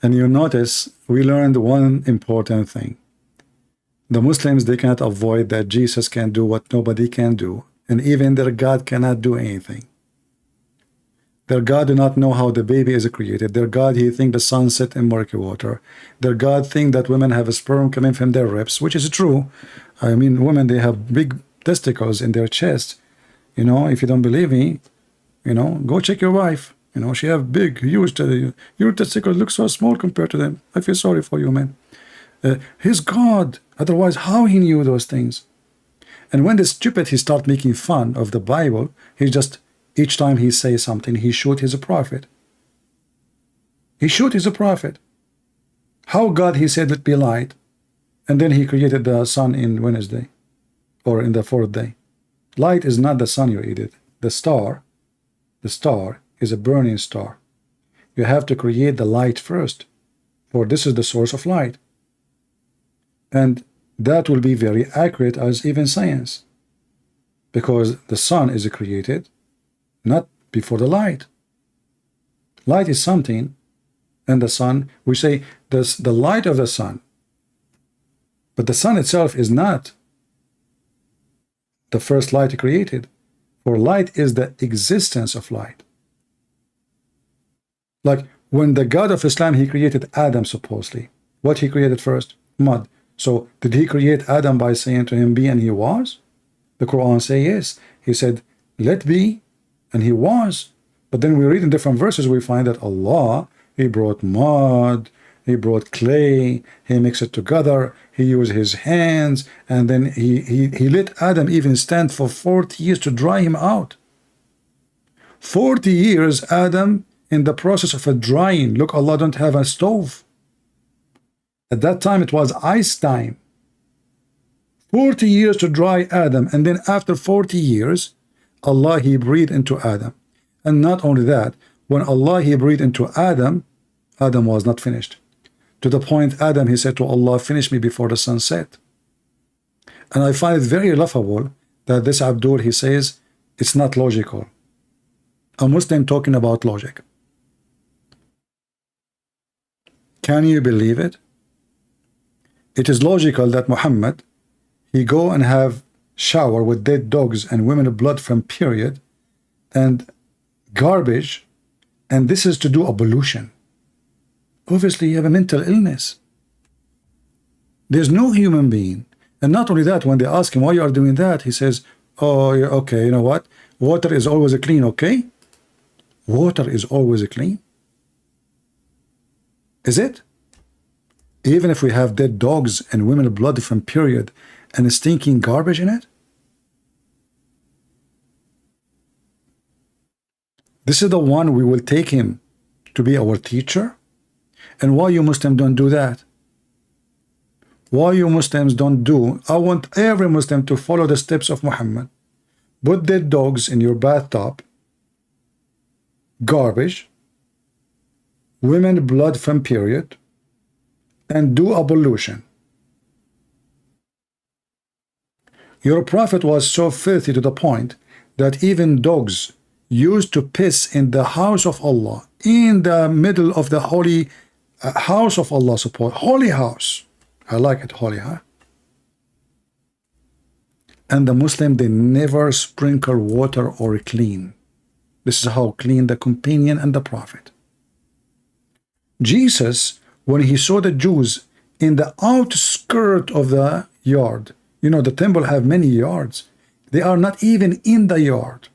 And you notice we learned one important thing. The Muslims, they cannot avoid that Jesus can do what nobody can do, and even their God cannot do anything. Their God do not know how the baby is created. Their God, he think the sun set in murky water. Their God think that women have a sperm coming from their ribs, which is true. I mean, women, they have big testicles in their chest. You know, if you don't believe me, you know, go check your wife. You know, she have big, huge, your testicles look so small compared to them. I feel sorry for you, man. He's God. Otherwise, how he knew those things? And when the stupid, he start making fun of the Bible, he just, each time he says something, he shoot his prophet. He shoot his prophet. How God, he said, let be light. And then he created the sun in Wednesday, or in the fourth day. Light is not the sun, you idiot. The star is a burning star. You have to create the light first, for this is the source of light. And that will be very accurate as even science, because the sun is created not before the light. Light is something, and the sun, we say this, the light of the sun, but the sun itself is not the first light created, for light is the existence of light. Like when the God of Islam, he created Adam, supposedly. What he created first? Mud. So did he create Adam by saying to him, be, and he was? The Quran say yes. He said, let be, and he was. But then we read in different verses, we find that Allah, he brought mud, he brought clay, he mixed it together, he used his hands, and then he let Adam even stand for 40 years to dry him out. 40 years Adam in the process of a drying. Look, Allah don't have a stove. At that time it was ice time. 40 years to dry Adam, and then after 40 years Allah, he breathed into Adam. And not only that, when Allah, he breathed into Adam, Adam was not finished. To the point Adam, he said to Allah, finish me before the sun set. And I find it very laughable that this Abdul, he says it's not logical. A Muslim talking about logic. Can you believe it? It is logical that Muhammad, he go and have shower with dead dogs and women blood from period and garbage, and this is to do ablution. Obviously you have a mental illness. There's no human being. And not only that, when they ask him why you are doing that, he says, oh, okay, you know what, water is always clean. Okay, water is always clean. Is it? Even if we have dead dogs and women blood from period and stinking garbage in it? This is the one we will take him to be our teacher? And why you Muslims don't do that? Why you Muslims don't do? I want every Muslim to follow the steps of Muhammad. Put dead dogs in your bathtub, garbage, women blood from period, and do ablution. Your prophet was so filthy to the point that even dogs used to piss in the house of Allah, in the middle of the holy house of Allah, holy house. I like it, holy, huh? And the Muslim, they never sprinkle water or clean. This is how clean the companion and the prophet. Jesus, when he saw the Jews in the outskirt of the yard, you know, the temple have many yards. They are not even in the yard.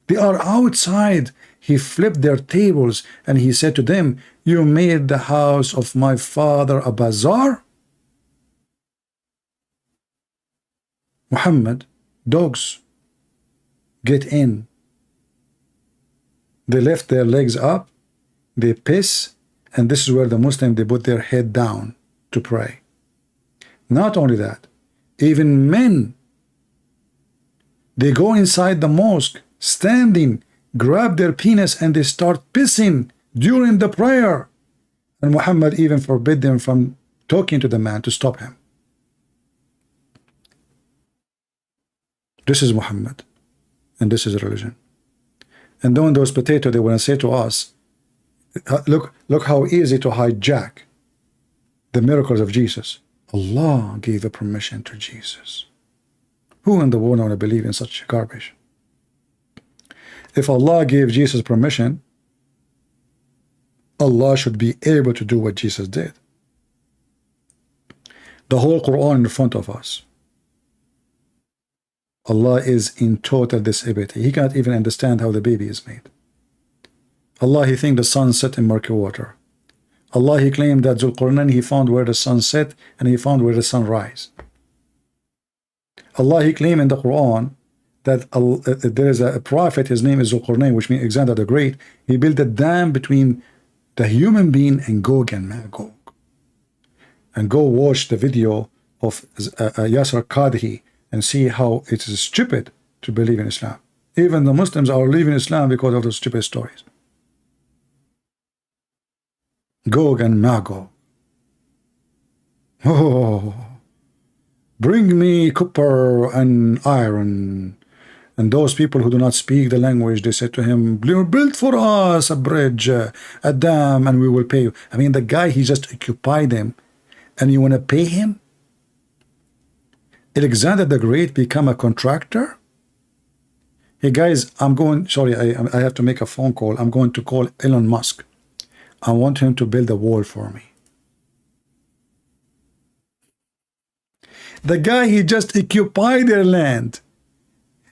They are outside. He flipped their tables and he said to them, you made the house of my father a bazaar? Muhammad, dogs, get in. They left their legs up, they piss, and this is where the Muslim, they put their head down to pray. Not only that, even men, they go inside the mosque, standing, grab their penis, and they start pissing during the prayer. And Muhammad even forbid them from talking to the man to stop him. This is Muhammad, and this is religion. And then those potatoes, they want to say to us, Look how easy to hijack the miracles of Jesus. Allah gave a permission to Jesus. Who in the world want to believe in such garbage? If Allah gave Jesus permission, Allah should be able to do what Jesus did. The whole Quran in front of us. Allah is in total disability. He can't even understand how the baby is made. Allah, he thinks the sun set in murky water. Allah, he claimed that Zulqarnain, he found where the sun set and he found where the sun rise. Allah, he claimed in the Quran that there is a prophet, his name is Zulqarnain, which means Alexander the Great. He built a dam between the human being and Gog and Magog. And go watch the video of Yasser Qadhi and see how it is stupid to believe in Islam. Even the Muslims are leaving Islam because of those stupid stories. Gog and Magog. Oh, bring me copper and iron. And those people who do not speak the language, they said to him, build for us a bridge, a dam, and we will pay you. I mean, the guy, he just occupied them, and you want to pay him? Alexander the Great become a contractor? Hey guys, I'm going, sorry, I have to make a phone call. I'm going to call Elon Musk. I want him to build a wall for me. The guy, he just occupied their land.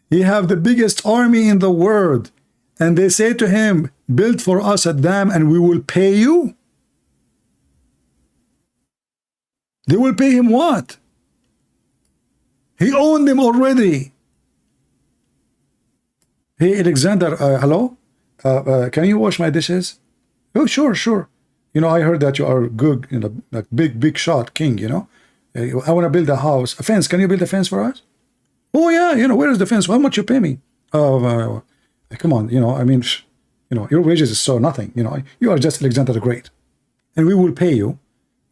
He have the biggest army in the world. And they say to him, build for us a dam and we will pay you. They will pay him what? He owned them already. Hey, Alexander, hello? Can you wash my dishes? Oh, sure, sure. You know, I heard that you are good, you know, like big shot king, you know. I want to build a house. A fence. Can you build a fence for us? Oh, yeah, you know, where is the fence? How much you pay me? Come on, you know, I mean, you know, your wages is so nothing, you know. You are just Alexander the Great. And we will pay you.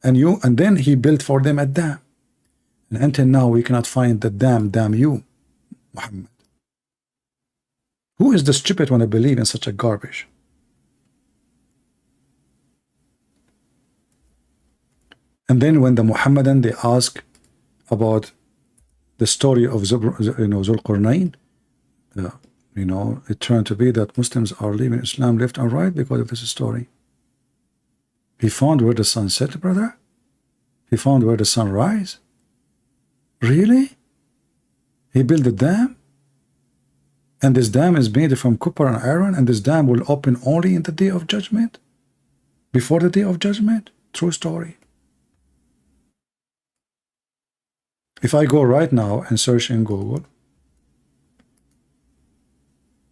And then he built for them a dam. And until now, we cannot find the dam, damn you, Muhammad. Who is the stupid one to believe in such a garbage? And then when the Muhammadan, they ask about the story of Zulqarnain, you know, it turned to be that Muslims are leaving Islam left and right because of this story. He found where the sun set, brother. He found where the sun rise. Really? He built a dam? And this dam is made from copper and iron, and this dam will open only in the day of judgment? Before the day of judgment? True story. If I go right now and search in Google,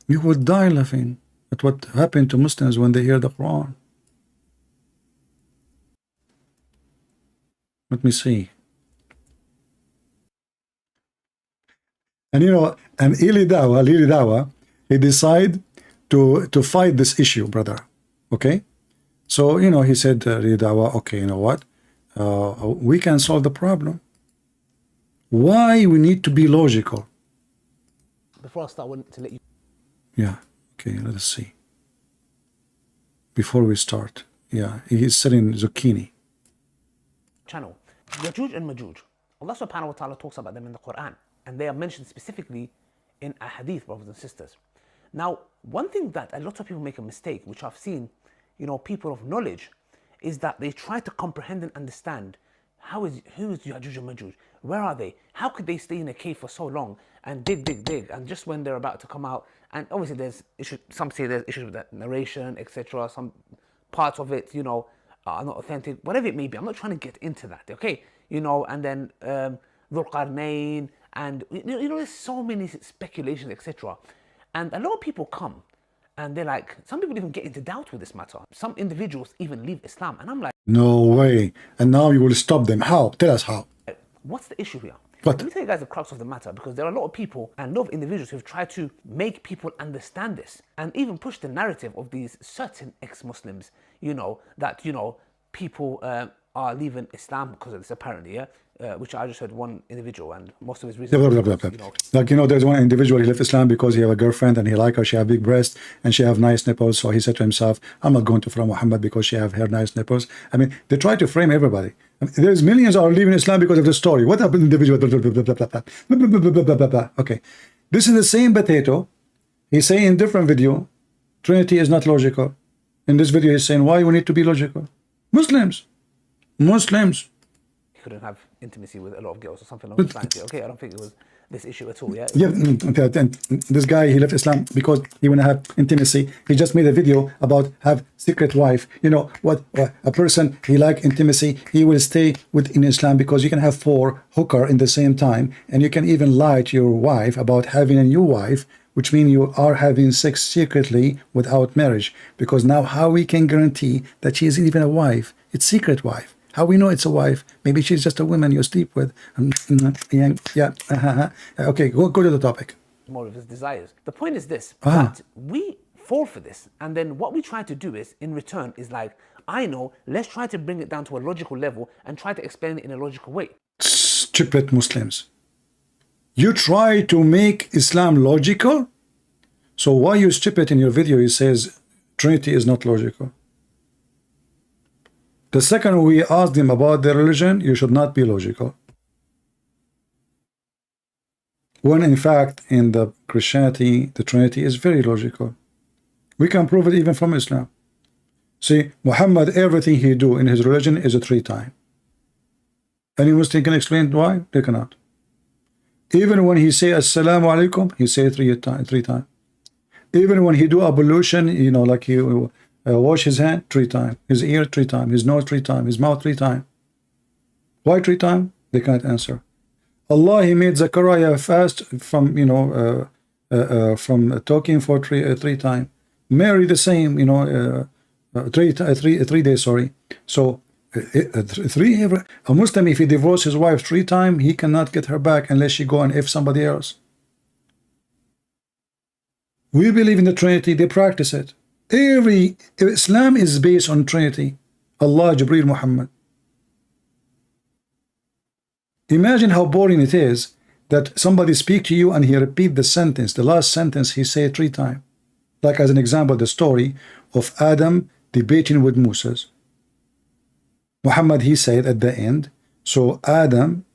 you would die laughing at what happened to Muslims when they hear the Quran. Let me see. And you know, and Lili Dawa, he decided to fight this issue, brother. Okay? So, you know, he said, Lili Dawa, okay, you know what? We can solve the problem. Why we need to be logical? Before I start, I want to let you... Yeah, okay, let us see. Before we start, yeah, he's selling zucchini. Channel. Yajuj and Majuj. Allah subhanahu wa ta'ala talks about them in the Quran. And they are mentioned specifically in a hadith, brothers and sisters. Now, one thing that a lot of people make a mistake, which I've seen, you know, people of knowledge, is that they try to comprehend and understand who is Yajuj and Majuj? Where are they? How could they stay in a cave for so long and dig, and just when they're about to come out? And obviously there's issues, some say there's issues with that narration, etc. Some parts of it, you know, are not authentic, whatever it may be. I'm not trying to get into that, okay? You know, and then Dhul-Qarnayn, and you know, there's so many speculations, etc. And a lot of people come and they're like, some people even get into doubt with this matter. Some individuals even leave Islam, and I'm like, no way. And now you will stop them. How? Tell us how. What's the issue here? What? Let me tell you guys the crux of the matter, because there are a lot of people and a lot of individuals who've tried to make people understand this and even push the narrative of these certain ex-Muslims, you know, that, you know, people are leaving Islam because of this, apparently, yeah. Which I just heard one individual, and most of his Blah, reasons. blah, blah, blah. Like, there's one individual, he left Islam because he have a girlfriend and he like her, she have big breasts and she have nice nipples. So he said to himself, I'm not going to follow Muhammad because she have her nice nipples. I mean, they try to frame everybody. I mean, there's millions are leaving Islam because of the story. What happened individual? Blah, blah, blah, blah, blah, blah, blah, blah, blah, blah, blah, blah. Okay. This is the same potato. He's saying in different video, Trinity is not logical. In this video, he's saying why we need to be logical. Muslims. Couldn't have intimacy with a lot of girls or something along those lines. Okay, I don't think it was this issue at all. Yeah. Yeah. And this guy, he left Islam because he want to have intimacy. He just made a video about have secret wife. You know what? A person he like intimacy. He will stay in Islam because you can have 4 hooker in the same time, and you can even lie to your wife about having a new wife, which means you are having sex secretly without marriage. Because now, how we can guarantee that she is even a wife? It's secret wife. How we know it's a wife? Maybe she's just a woman you sleep with. Okay, go to the topic. More of his desires. The point is this, that we fall for this, and then what we try to do is, in return, is like, I know, let's try to bring it down to a logical level and try to explain it in a logical way. Stupid Muslims. You try to make Islam logical? So why you stupid in your video, he says Trinity is not logical. The second we asked him about their religion, you should not be logical. When in fact, in the Christianity, the Trinity is very logical. We can prove it even from Islam. See, Muhammad, everything he do in his religion is a 3 times. Any Muslim can explain why? They cannot. Even when he say Assalamu alaikum, he say 3 times. Even when he do ablution, like he wash his hand 3 times, his ear 3 times, his nose 3 times, his mouth 3 times. Why 3 times? They can't answer. Allah, he made Zechariah fast from from talking for 3 times. Mary the same, 3 days. Sorry. So a Muslim, if he divorces his wife 3 times, he cannot get her back unless she go and if somebody else. We believe in the Trinity. They practice it. Islam is based on Trinity. Allah, Jibreel, Muhammad. Imagine how boring it is that somebody speak to you and he repeat the sentence, the last sentence he say 3 times. Like as an example, the story of Adam debating with Moses. Muhammad, he said at the end, so Adam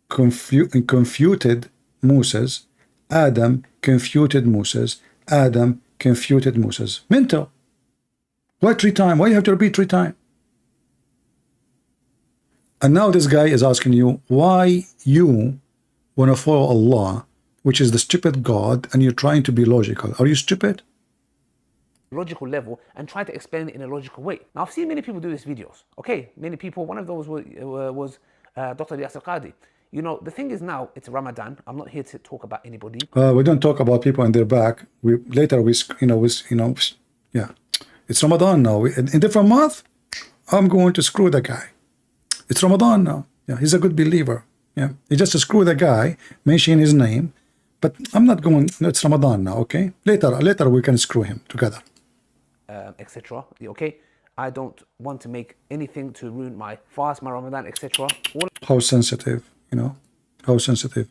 confuted Moses. Adam confuted Moses. Adam confuted Moses. Mental. Why 3 times? Why you have to repeat 3 times? And now this guy is asking you why you want to follow Allah, which is the stupid God, and you're trying to be logical. Are you stupid? Logical level and try to explain it in a logical way. Now, I've seen many people do these videos. Okay, many people. One of those was Dr. Qadi. The thing is now it's Ramadan. I'm not here to talk about anybody. We don't talk about people and their back. Yeah, it's Ramadan now. In different month, I'm going to screw the guy. It's Ramadan now. Yeah, he's a good believer. Yeah, he just screw the guy, mention his name, but I'm not going. It's Ramadan now. Okay, later we can screw him together. Etc. Okay, I don't want to make anything to ruin my fast, my Ramadan, etc. How sensitive, how sensitive.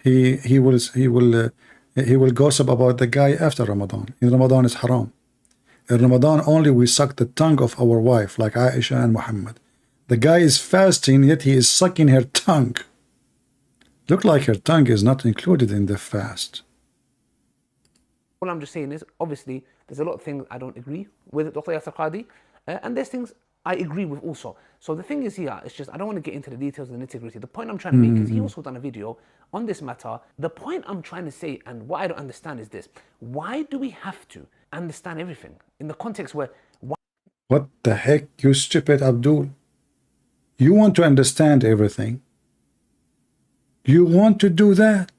He will gossip about the guy after Ramadan. In Ramadan is haram. In Ramadan only we suck the tongue of our wife like Aisha and Muhammad. The guy is fasting, yet he is sucking her tongue. Look like her tongue is not included in the fast. All I'm just saying is, obviously, there's a lot of things I don't agree with Dr. Qadi, and there's things I agree with also. So the thing is here, it's just, I don't want to get into the details and the nitty-gritty. The point I'm trying to make is he also done a video on this matter. The point I'm trying to say, and what I don't understand is this. Why do we have to understand everything in the context where... What the heck, you stupid Abdul? You want to understand everything. You want to do that.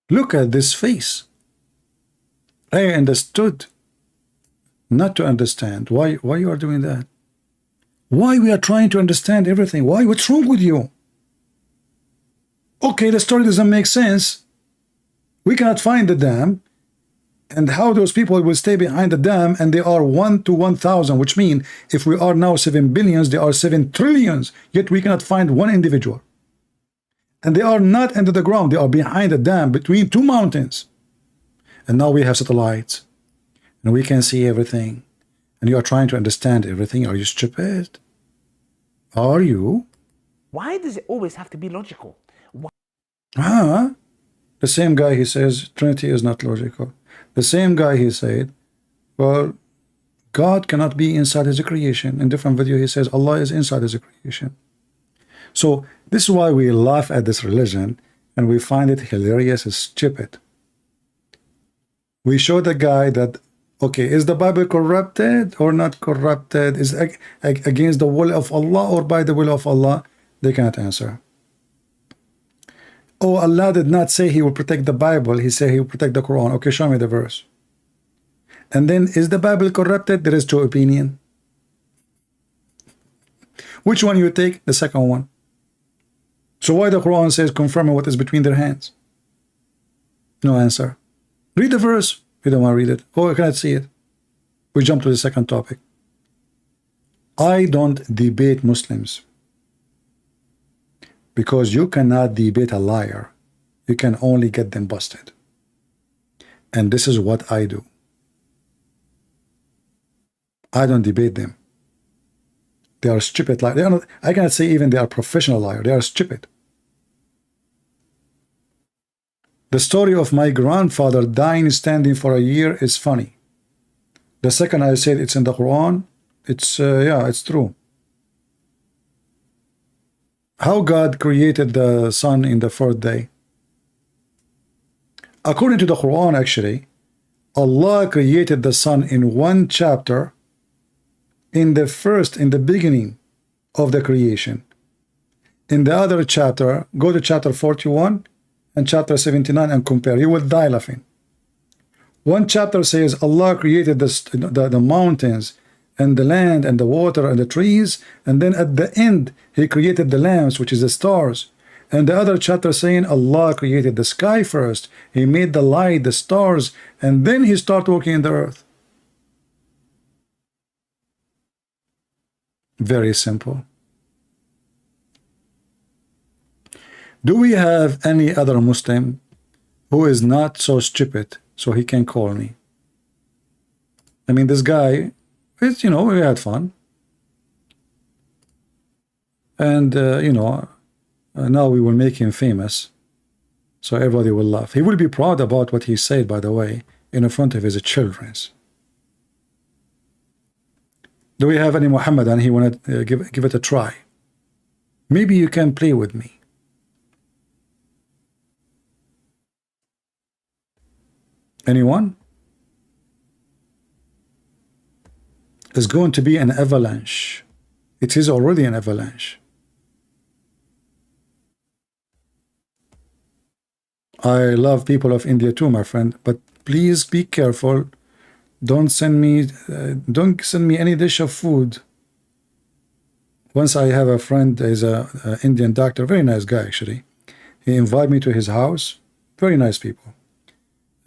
Look at this face. I understood not to understand. Why you are doing that? Why we are trying to understand everything? Why? What's wrong with you? Okay, the story doesn't make sense. We cannot find the dam. And how those people will stay behind the dam, and they are 1 to 1,000, which means if we are now 7 billions, they are 7 trillions, yet we cannot find one individual. And they are not under the ground, they are behind the dam between two mountains. And now we have satellites, and we can see everything. And you are trying to understand everything. Are you stupid? Are you? Why does it always have to be logical? Why? The same guy, he says Trinity is not logical. The same guy, he said, well, God cannot be inside his creation. In different video, he says Allah is inside his creation. So this is why we laugh at this religion, and we find it hilarious and stupid. We show the guy that, okay, is the Bible corrupted or not corrupted? Is it against the will of Allah or by the will of Allah? They cannot answer. Oh, Allah did not say he will protect the Bible. He said he will protect the Quran. Okay, show me the verse. And then, is the Bible corrupted? There is two opinions. Which one you take? The second one. So why the Quran says confirming what is between their hands? No answer. Read the verse. You don't want to read it. Oh, I cannot see it. We jump to the second topic. I don't debate Muslims, because you cannot debate a liar. You can only get them busted. And this is what I do. I don't debate them. They are stupid liars. They are not, I cannot say even they are professional liars. They are stupid. The story of my grandfather dying standing for a year is funny. The second I said it's in the Quran, it's yeah, it's true. How God created the sun in the fourth day? According to the Quran, actually, Allah created the sun in one chapter, in the beginning of the creation. In the other chapter, go to chapter 41 and chapter 79 and compare. You will die laughing. One chapter says Allah created the mountains and the land and the water and the trees, and then at the end he created the lamps, which is the stars. And the other chapter saying Allah created the sky first, he made the light, the stars, and then he started working in the earth. Very simple. Do we have any other Muslim who is not so stupid so he can call me? I mean, this guy, it's, you know, we had fun. And, you know, now we will make him famous. So everybody will laugh. He will be proud about what he said, by the way, in front of his children. Do we have any Muhammadan? He want to give it a try. Maybe you can play with me. Anyone? There's going to be an avalanche. It is already an avalanche. I love people of India too, my friend, but please be careful. Don't send me any dish of food. Once I have a friend, he's a Indian doctor, very nice guy actually. He invited me to his house. Very nice people.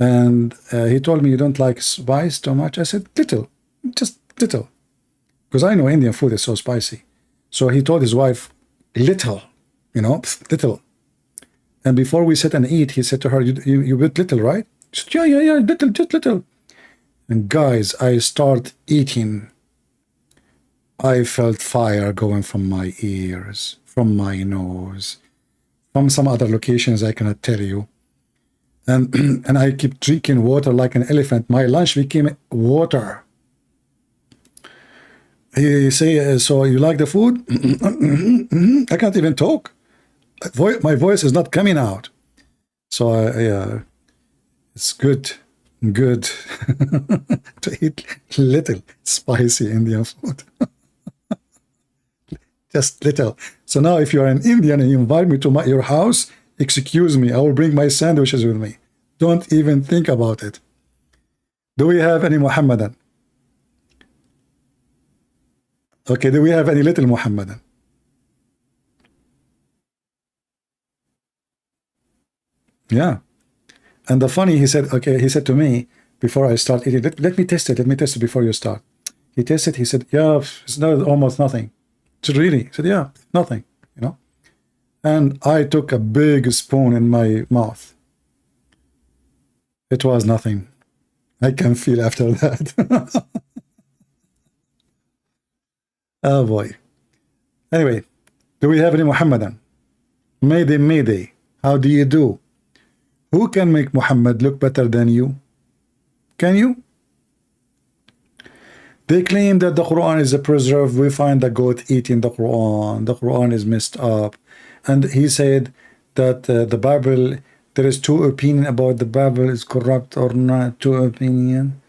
And he told me, you don't like spice too much? I said, little, just little. Because I know Indian food is so spicy. So he told his wife, little, you know, little. And before we sit and eat, he said to her, you bit little, right? She said, yeah, little, just little. And guys, I start eating. I felt fire going from my ears, from my nose, from some other locations I cannot tell you. And I keep drinking water like an elephant. My lunch became water. He say, so you like the food? I can't even talk. My voice is not coming out. So yeah, it's good to eat little spicy Indian food. Just little. So now if you're an Indian and you invite me to your house, excuse me, I will bring my sandwiches with me. Don't even think about it. Do we have any Muhammadan? Okay, do we have any little Muhammadan? Yeah. And the funny, he said to me, before I start eating. Let me test it. Let me test it before you start. He tested. He said, yeah, it's not almost nothing. It's really. He said, yeah, nothing, you know. And I took a big spoon in my mouth. It was nothing. I can feel after that. Oh boy. Anyway, do we have any Muhammadan? Mayday, Mayday. How do you do? Who can make Muhammad look better than you? Can you? They claim that the Quran is a preserve. We find the goat eating the Quran. The Quran is messed up. And he said that the Bible, there is two opinions about the Bible is corrupt or not. Two opinion.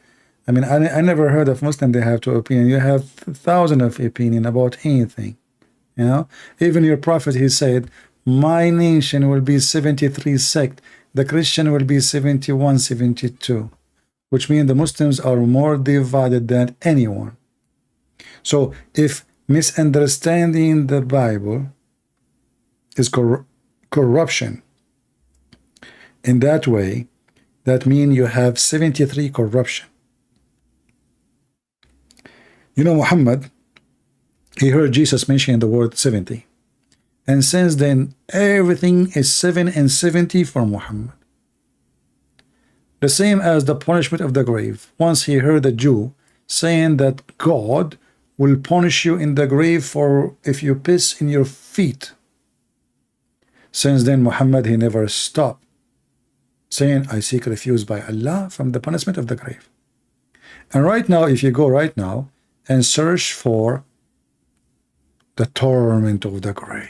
I mean, I never heard of Muslim they have two opinion. You have thousands of opinion about anything. You know, even your prophet, he said, my nation will be 73 sect. The Christian will be 71, 72. Which means the Muslims are more divided than anyone. So if misunderstanding the Bible is corruption in that way, that means you have 73 corruption. You know, Muhammad, he heard Jesus mention the word 70. And since then, everything is 7 and 70 for Muhammad. The same as the punishment of the grave. Once he heard a Jew saying that God will punish you in the grave for if you piss in your feet. Since then, Muhammad, he never stopped saying, I seek refuge by Allah from the punishment of the grave. And right now, if you go right now and search for the torment of the grave,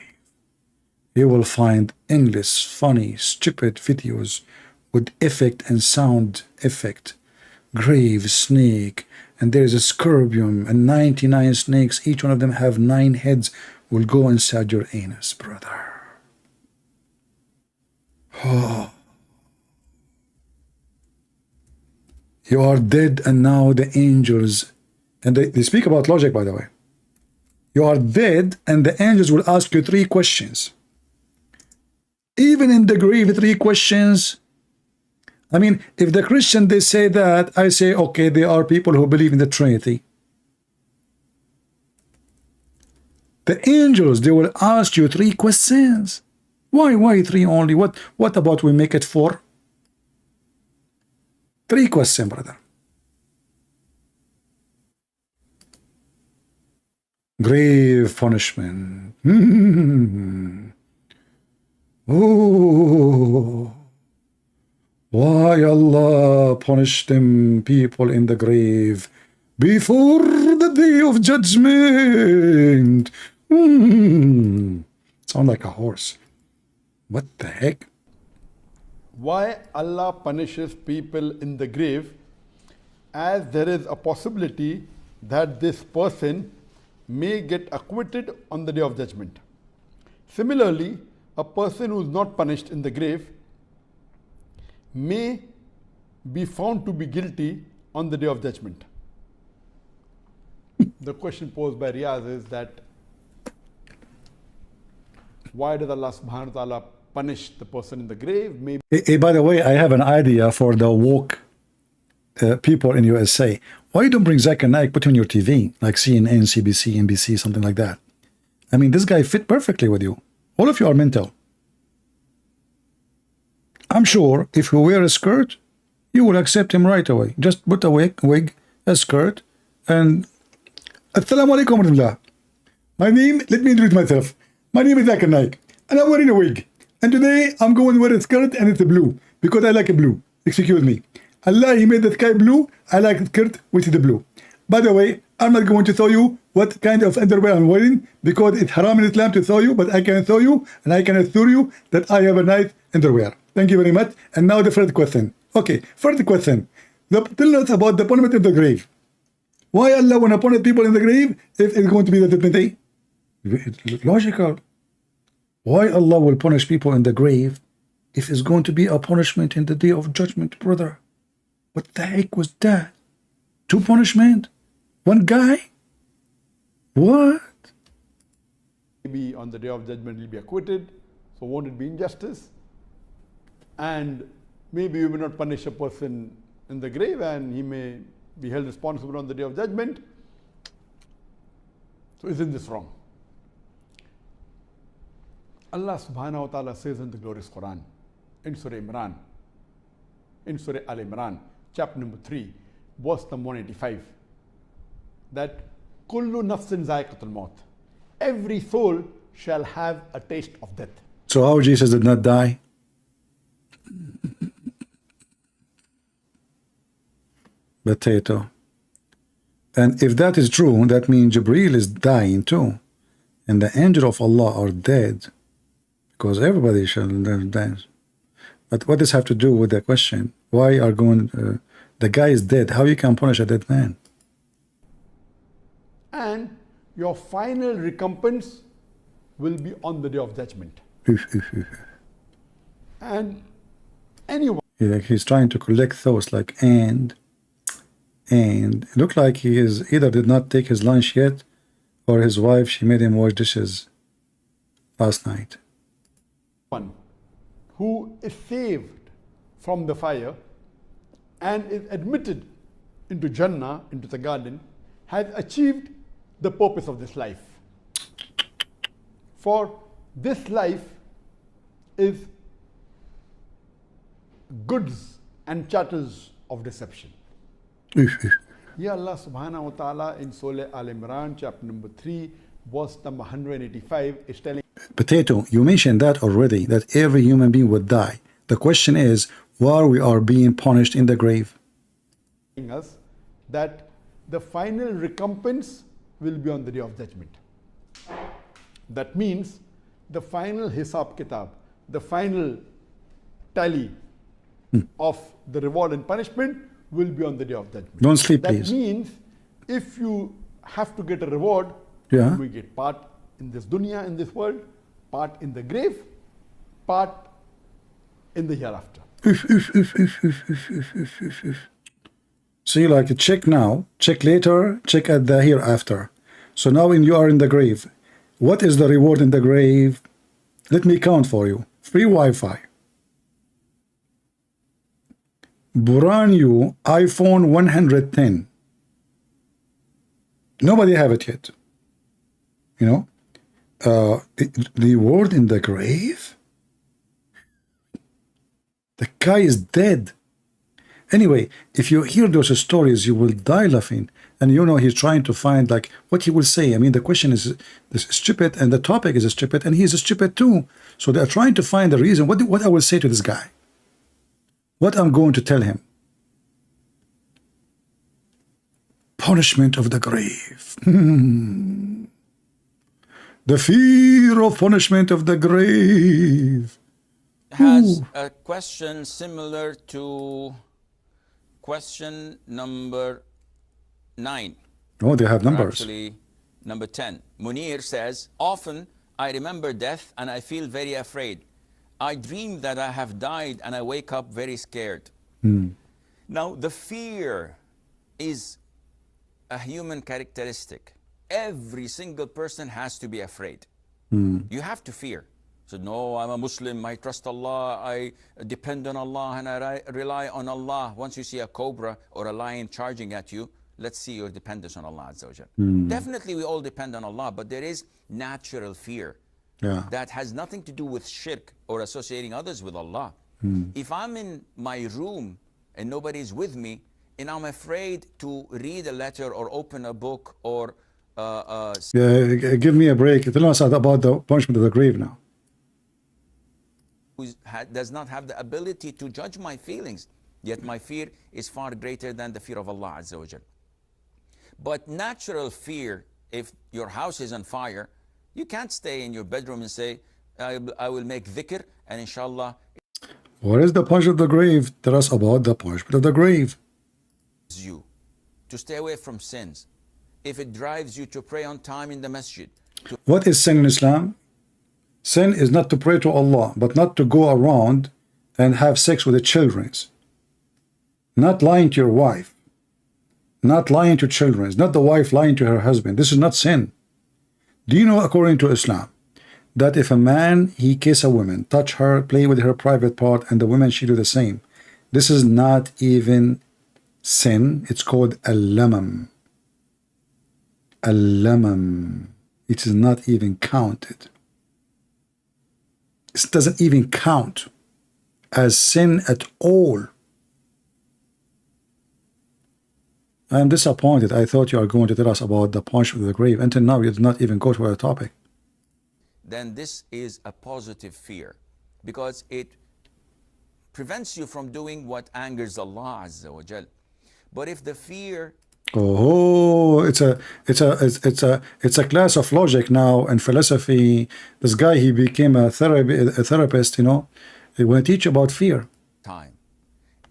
you will find endless, funny, stupid videos with effect and sound effect. Grave snake, and there is a scorpion and 99 snakes, each one of them have 9 heads, will go inside your anus, brother. Oh. You are dead, and now the angels, and they speak about logic, by the way. You are dead, and the angels will ask you 3 questions. Even in the grave, 3 questions. I mean, if the Christian, they say that, I say, okay, they are people who believe in the Trinity. The angels, they will ask you 3 questions. Why 3 only? What about we make it 4? 3 questions, brother. Grave punishment. Oh. Why Allah punished them people in the grave before the day of judgment? Sound like a horse. What the heck? Why Allah punishes people in the grave, as there is a possibility that this person may get acquitted on the day of judgment. Similarly, a person who is not punished in the grave may be found to be guilty on the day of judgment. The question posed by Riaz is that why does Allah subhanahu wa ta'ala punish the person in the grave? Maybe. Hey, by the way, I have an idea for the woke people in USA. Why you don't bring Zakir Naik, put him on your TV, like CNN, CBC, NBC, something like that? I mean, this guy fit perfectly with you. All of you are mental. I'm sure if you wear a skirt, you will accept him right away. Just put a wig, a skirt, and Assalamu alaikum wa rahmatullah. My name, let me introduce myself. My name is Zakir Naik, and I'm wearing a wig. And today I'm going to wear a skirt, and it's blue because I like it blue. Excuse me. Allah, He made the sky blue. I like the skirt, which is the blue. By the way, I'm not going to show you what kind of underwear I'm wearing because it's haram in Islam to show you, but I can show you, and I can assure you that I have a nice underwear. Thank you very much. And now the first question. Okay, first question. Tell us about the punishment of the grave. Why Allah want to punish people in the grave if it's going to be the judgment day? It's logical. Why Allah will punish people in the grave if it's going to be a punishment in the day of judgment, brother? What the heck was that? 2 punishment? 1 guy? What? maybe on the day of judgment he'll be acquitted. So won't it be injustice? And maybe you may not punish a person in the grave and he may be held responsible on the day of judgment. So isn't this wrong? Allah subhanahu wa ta'ala says in the glorious Quran, in Surah Imran, in Surah Al-Imran, chapter number 3, verse number 185, that kullu nafsin zaiqatul maut, every soul shall have a taste of death. So how Jesus did not die? Potato. And if that is true, that means Jibreel is dying too. And the angel of Allah are dead. Because everybody shall die. But what does have to do with the question? Why are going, the guy is dead. How you can punish a dead man? And your final recompense will be on the day of judgment. And anyone. Yeah, he's trying to collect thoughts like and it looked like he is either did not take his lunch yet or his wife, she made him wash dishes last night. One who is saved from the fire and is admitted into Jannah, into the garden, has achieved the purpose of this life. For this life is goods and chattels of deception. Here Allah subhanahu wa ta'ala in Surah Al-Imran chapter number 3 verse number 185 is telling Potato, you mentioned that already, that every human being would die. The question is, why we are being punished in the grave? us that the final recompense will be on the day of judgment. That means the final hisab kitab, the final tally of the reward and punishment will be on the day of judgment. Don't sleep, that please. That means if you have to get a reward, yeah, you will get part in this dunya, in this world, part in the grave, part in the hereafter. See, like check now, check later, check at the hereafter. So now when you are in the grave, what is the reward in the grave? Let me count for you. Free Wi-Fi. Brand new iPhone 110. Nobody have it yet. You know, the word in the grave. The guy is dead. Anyway, if you hear those stories, you will die laughing. And you know, he's trying to find like what he will say. I mean, the question is stupid, and the topic is stupid, and he's stupid too. So they're trying to find the reason. What I will say to this guy? What I'm going to tell him? Punishment of the grave. The fear of punishment of the grave. Has a question similar to question number 9. Oh, they have numbers. Actually, number 10. Munir says, often I remember death and I feel very afraid. I dream that I have died and I wake up very scared. Now, the fear is a human characteristic. Every single person has to be afraid. You have to fear. So, no, I'm a Muslim, I trust Allah, I depend on Allah, and I rely on Allah. Once you see a cobra or a lion charging at you, let's see your dependence on Allah Azza wa Jal. Definitely we all depend on Allah, but there is natural fear that has nothing to do with shirk or associating others with Allah. If I'm in my room and nobody's with me, and I'm afraid to read a letter or open a book or give me a break. Tell us about the punishment of the grave now. who does not have the ability to judge my feelings, yet my fear is far greater than the fear of Allah Azza wa Jal. But natural fear, if your house is on fire, you can't stay in your bedroom and say, I will make dhikr and inshallah. What is the punishment of the grave? Tell us about the punishment of the grave. You to stay away from sins. If it drives you to pray on time in the masjid. What is sin in Islam? Sin is not to pray to Allah, but not to go around and have sex with the children. Not lying to your wife. Not lying to children. Not the wife lying to her husband. This is not sin. Do you know, according to Islam, that if a man, he kiss a woman, touch her, play with her private part, and the woman, she do the same, this is not even sin, it's called al-lamam. Al-lamam. It is not even counted. It doesn't even count as sin at all. I am disappointed. I thought you are going to tell us about the punishment of the grave. Until now, you did not even go to our topic. Then this is a positive fear, because it prevents you from doing what angers Allah Azza wa Jal. But if the fear... Oh, it's a class of logic now and philosophy. This guy, he became a therapist, you know. He will teach about fear. Time.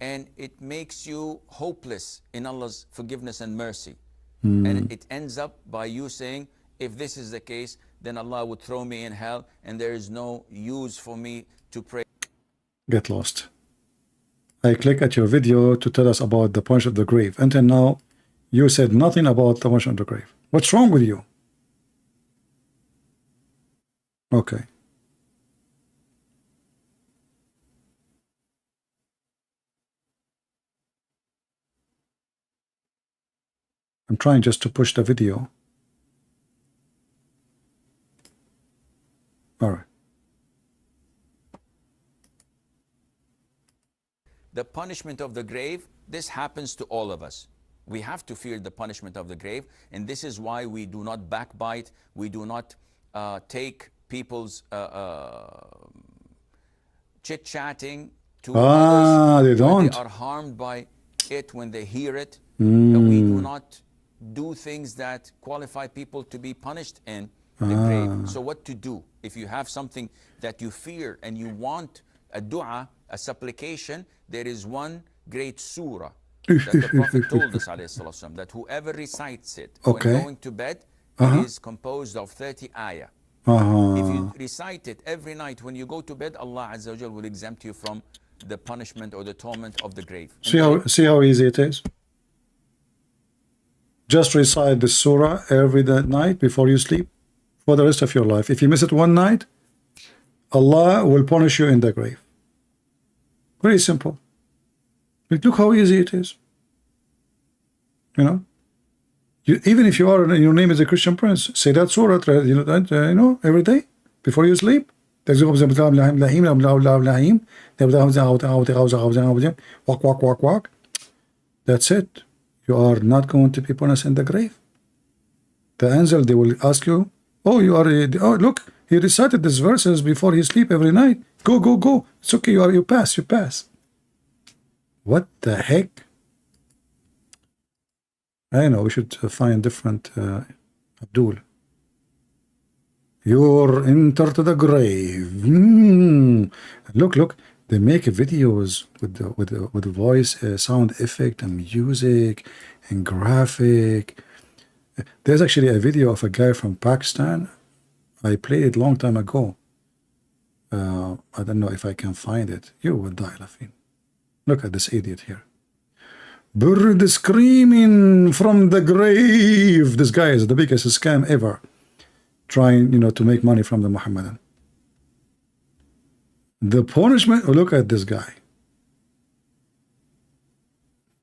And it makes you hopeless in Allah's forgiveness and mercy. And it ends up by you saying, if this is the case, then Allah would throw me in hell and there is no use for me to pray. Get lost. I click at your video to tell us about the punishment of the grave. Until now, you said nothing about the punishment of the grave. What's wrong with you? Okay. I'm trying just to push the video. All right. The punishment of the grave, this happens to all of us. We have to fear the punishment of the grave, and this is why we do not backbite, we do not take people's chit-chatting to others. They don't. They are harmed by it when they hear it. And we do not do things that qualify people to be punished in the grave. So what to do? If you have something that you fear and you want a dua, a supplication, there is one great surah that the Prophet told us, ﷺ, that whoever recites it when going to bed, it is composed of 30 ayah. If you recite it every night when you go to bed, Allah Azza wa Jal will exempt you from the punishment or the torment of the grave. See how easy it is? Just recite the surah every night before you sleep for the rest of your life. If you miss it one night, Allah will punish you in the grave. Very simple. But look how easy it is. You know, even if you are, your name is a Christian prince, say that surah, you know, every day before you sleep. Walk, walk, walk, walk. That's it. You are not going to be punished in the grave. The angel, they will ask you, oh, you are, oh, look, he recited these verses before he sleep every night. Go, go, go. It's okay, you pass, you pass. What the heck? I know, we should find different Abdul. You're entered to the grave. Look, they make videos with the voice, sound effect and music and graphic. There's actually a video of a guy from Pakistan. I played it a long time ago. I don't know if I can find it. You will die laughing. Look at this idiot here. Bird screaming from the grave. This guy is the biggest scam ever. Trying, you know, to make money from the Muhammadan. The punishment, oh, look at this guy.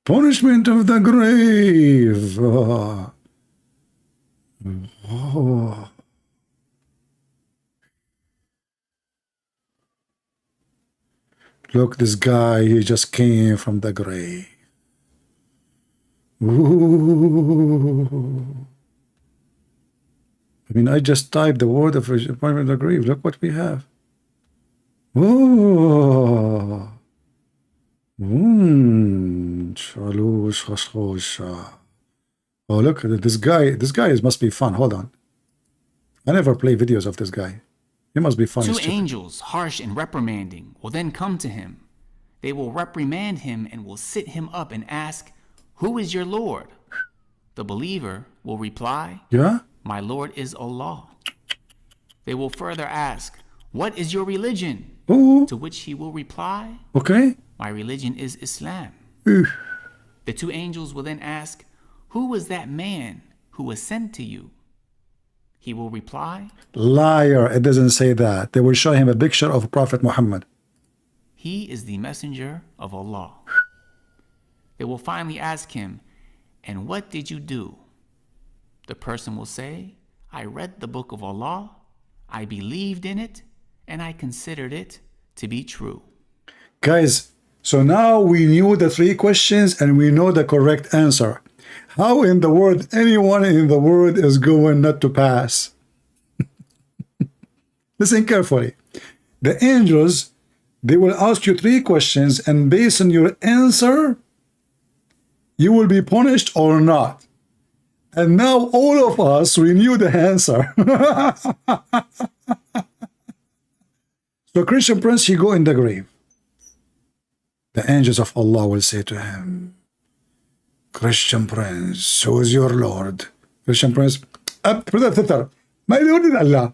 Punishment of the grave. Oh. Oh. Look, this guy, he just came from the grave. Ooh. I mean, I just typed the word of punishment of the grave. Look what we have. Oh. Oh, look at this guy. This guy must be fun. Hold on. I never play videos of this guy. He must be fun. Two angels, harsh and reprimanding, will then come to him. They will reprimand him and will sit him up and ask, "Who is your Lord?" The believer will reply, "Yeah, my Lord is Allah." They will further ask, "What is your religion?" Ooh. To which he will reply, "Okay, my religion is Islam." The two angels will then ask, "Who was that man who was sent to you?" He will reply, "Liar, it doesn't say that." They will show him a picture of Prophet Muhammad. "He is the messenger of Allah." They will finally ask him, "And what did you do?" The person will say, "I read the book of Allah, I believed in it, and I considered it to be true." Guys, so now we knew the 3 questions and we know the correct answer. How in the world anyone in the world is going not to pass? Listen carefully. The angels, they will ask you 3 questions, and based on your answer, you will be punished or not. And now all of us, we knew the answer. So Christian Prince, he go in the grave. The angels of Allah will say to him, "Christian Prince, who is your Lord?" Christian Prince, my Lord is Allah.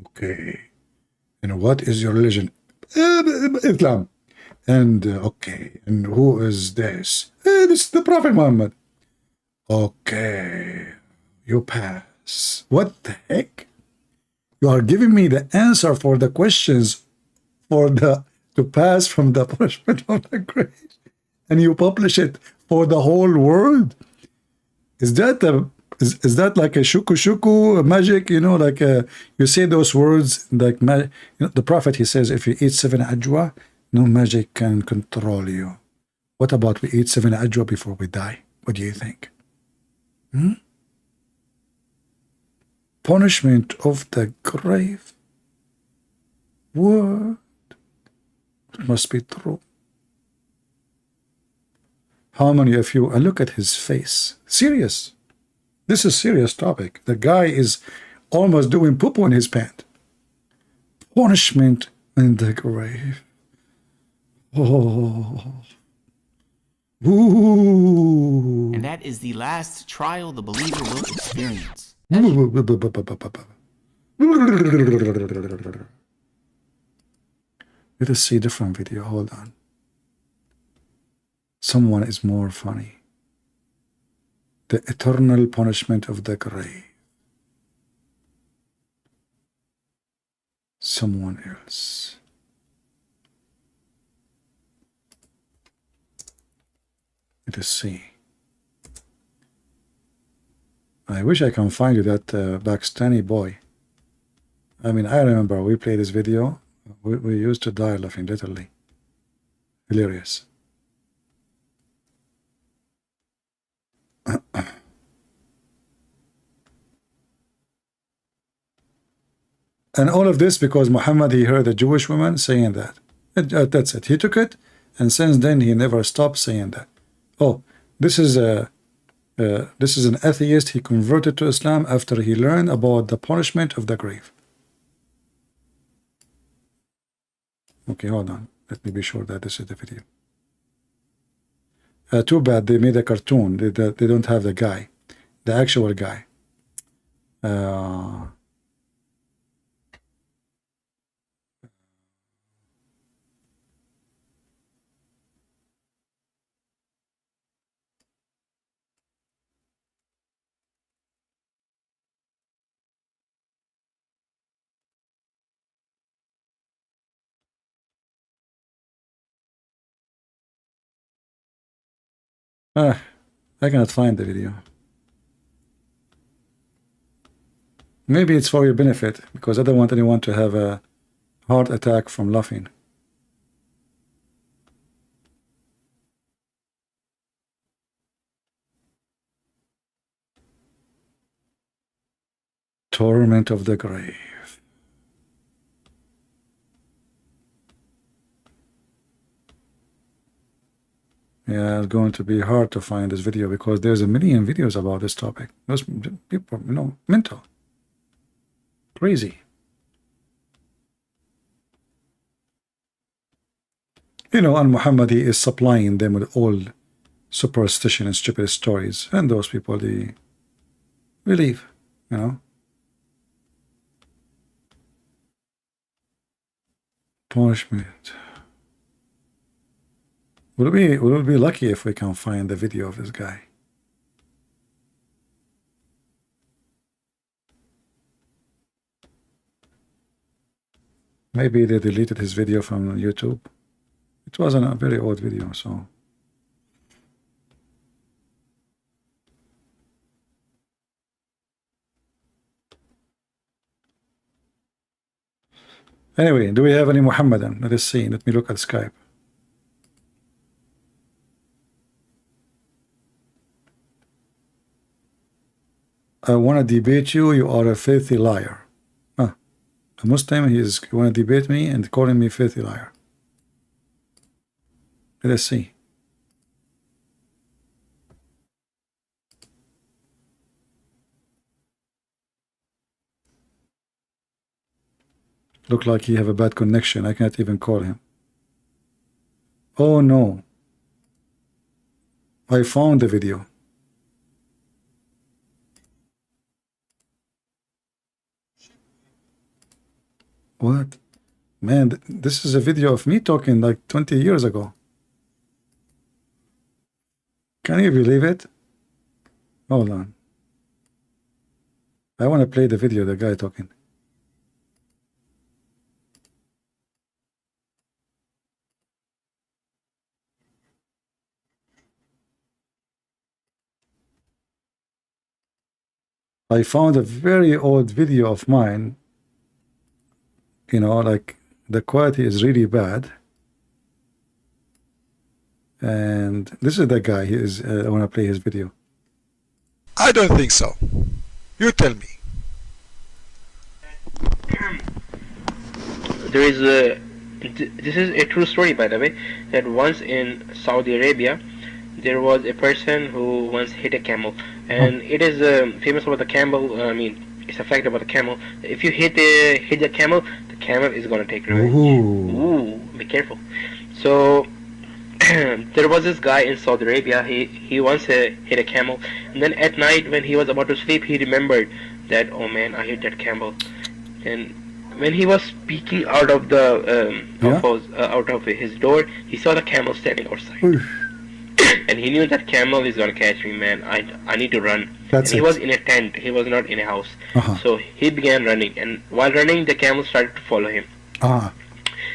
Okay. And what is your religion? Islam. And okay. And who is this? This is the Prophet Muhammad. Okay. You pass. What the heck? You are giving me the answer for the questions to pass from the punishment of the grave, and you publish it for the whole world. Is that is that like a shuku magic? You know, like you say those words like the Prophet, he says, if you eat 7 ajwa, no magic can control you. What about we eat 7 ajwa before we die? What do you think? Punishment of the grave. What? It must be true. How many of you, and look at his face, serious. This is serious topic. The guy is almost doing poo-poo in his pant. Punishment in the grave. Oh. Ooh. And that is the last trial the believer will experience. Let us see a different video. Hold on. Someone is more funny. The eternal punishment of the grave. Someone else. Let us see. I wish I can find you that Pakistani boy. I mean, I remember we played this video. We used to die laughing, literally. Hilarious. And all of this because Muhammad, he heard a Jewish woman saying that. That's it. He took it, and since then he never stopped saying that. Oh, this is an atheist. He converted to Islam after he learned about the punishment of the grave. Okay, hold on. Let me be sure that this is the video. Too bad they made a cartoon. They don't have the guy, the actual guy. I cannot find the video. Maybe it's for your benefit, because I don't want anyone to have a heart attack from laughing. Torment of the grave. Yeah, it's going to be hard to find this video because there's a million videos about this topic. Those people, you know, mental. Crazy. You know, and Muhammad, he is supplying them with all superstition and stupid stories. And those people, they believe, you know. Punishment. We'll be lucky if we can find the video of this guy. Maybe they deleted his video from YouTube. It wasn't a very old video, so. Anyway, do we have any Muhammadan? Let us see. Let me look at Skype. I want to debate you. You are a filthy liar. Huh. A Muslim, he want to debate me and calling me filthy liar. Let us see. Look like he have a bad connection. I can't even call him. Oh no. I found the video. What? Man, this is a video of me talking like 20 years ago. Can you believe it? Hold on. I want to play the video, the guy talking. I found a very old video of mine. You know, like the quality is really bad. And this is the guy. He is. I want to play his video. I don't think so. You tell me. There is a. This is a true story, by the way. That once in Saudi Arabia, there was a person who once hit a camel, and it is famous about the camel. I mean, it's a fact about the camel. If you hit the camel, the camel is gonna take revenge. Ooh, be careful. So there was this guy in Saudi Arabia. He once hit a camel, and then at night when he was about to sleep, he remembered that, oh man, I hit that camel. And when he was peeking out of the out of his door, he saw the camel standing outside. And he knew that camel is gonna catch me, man. I need to run. He was in a tent. He was not in a house. So he began running, and while running, the camel started to follow him.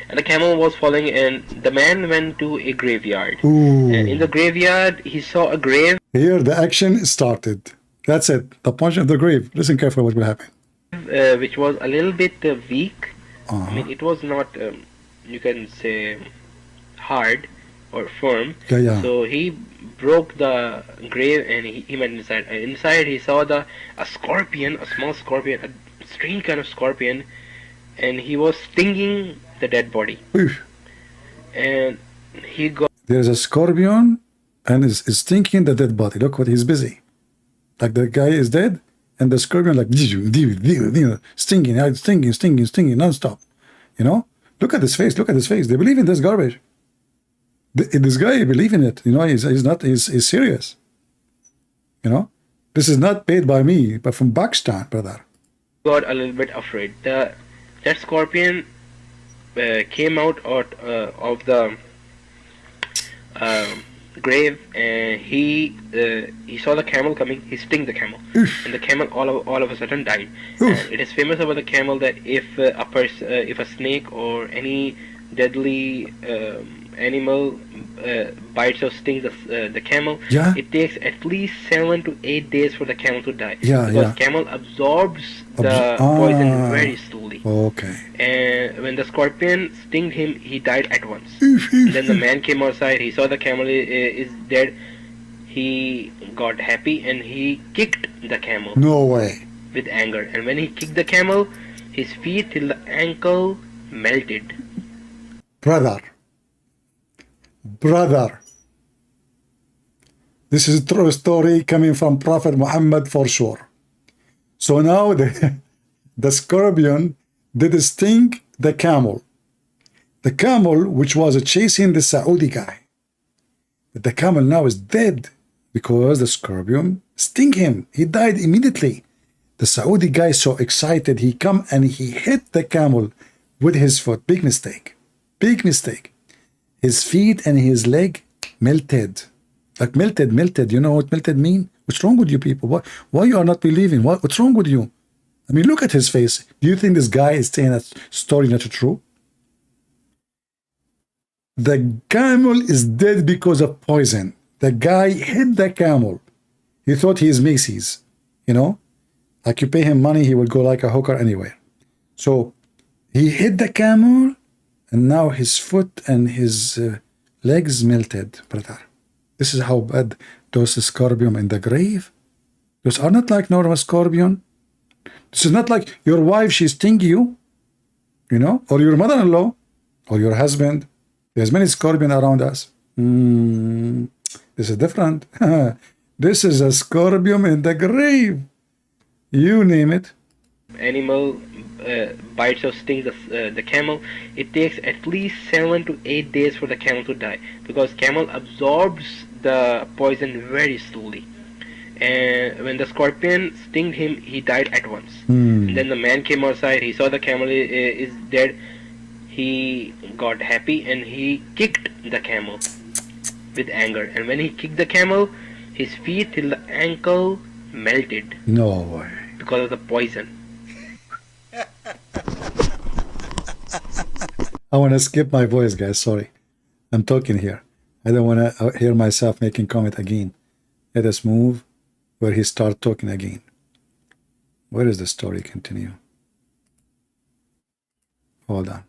And the camel was following, and the man went to a graveyard. And in the graveyard, he saw a grave. Here, the action started. That's it. The punch of the grave. Listen carefully what will happen. Which was a little bit weak. I mean, it was not, you can say, hard or firm. So he broke the grave and he went inside. And inside he saw a scorpion, a small scorpion, a strange kind of scorpion, and he was stinging the dead body. And he got. There's a scorpion and is stinking the dead body. Look what he's busy. Like the guy is dead and the scorpion like stinging non-stop. You know? Look at his face. Look at his face. They believe in this garbage. This guy believe in it. You know, he's serious. You know? This is not paid by me, but from Pakistan, brother. Got a little bit afraid. That scorpion came out of the grave, and he saw the camel coming. He sting the camel, and the camel all of a sudden died. And it is famous about the camel that if a snake or any deadly animal bites or stings the camel, it takes at least 7 to 8 days for the camel to die. Because camel absorbs the poison very slowly. And when the scorpion stinged him, he died at once. And then the man came outside. He saw the camel is dead. He got happy and he kicked the camel. No way. With anger. And when he kicked the camel, his feet till the ankle melted. Brother, this is a true story coming from Prophet Muhammad for sure. So now the scorpion did sting the camel. The camel which was chasing the Saudi guy. But the camel now is dead because the scorpion sting him. He died immediately. The Saudi guy is so excited, he come and he hit the camel with his foot. Big mistake. Big mistake. His feet and his leg melted. Like melted. You know what melted mean? What's wrong with you people? Why you are not believing? What's wrong with you? I mean, look at his face. Do you think this guy is saying that story not true? The camel is dead because of poison. The guy hit the camel. He thought he is Macy's. You know? Like you pay him money, he will go like a hooker anywhere. So He hit the camel, and now his foot and his legs melted, brother. This is how bad those scorpion in the grave. Those are not like normal scorpion. This is not like your wife, she sting you, you know, or your mother-in-law, or your husband. There's many scorpion around us. This is different. This is a scorpion in the grave. You name it. Animal bites or stings the camel, it takes at least 7 to 8 days for the camel to die, because camel absorbs the poison very slowly. And when the scorpion stinged him, he died at once. And then the man came outside, he saw the camel is dead, he got happy and he kicked the camel with anger. And when he kicked the camel, his feet till the ankle melted. No way. Because of the poison. I want to skip my voice, guys. Sorry. I'm talking here. I don't want to hear myself making comment again. Let us move where he start talking again. Where is the story continue? Hold on.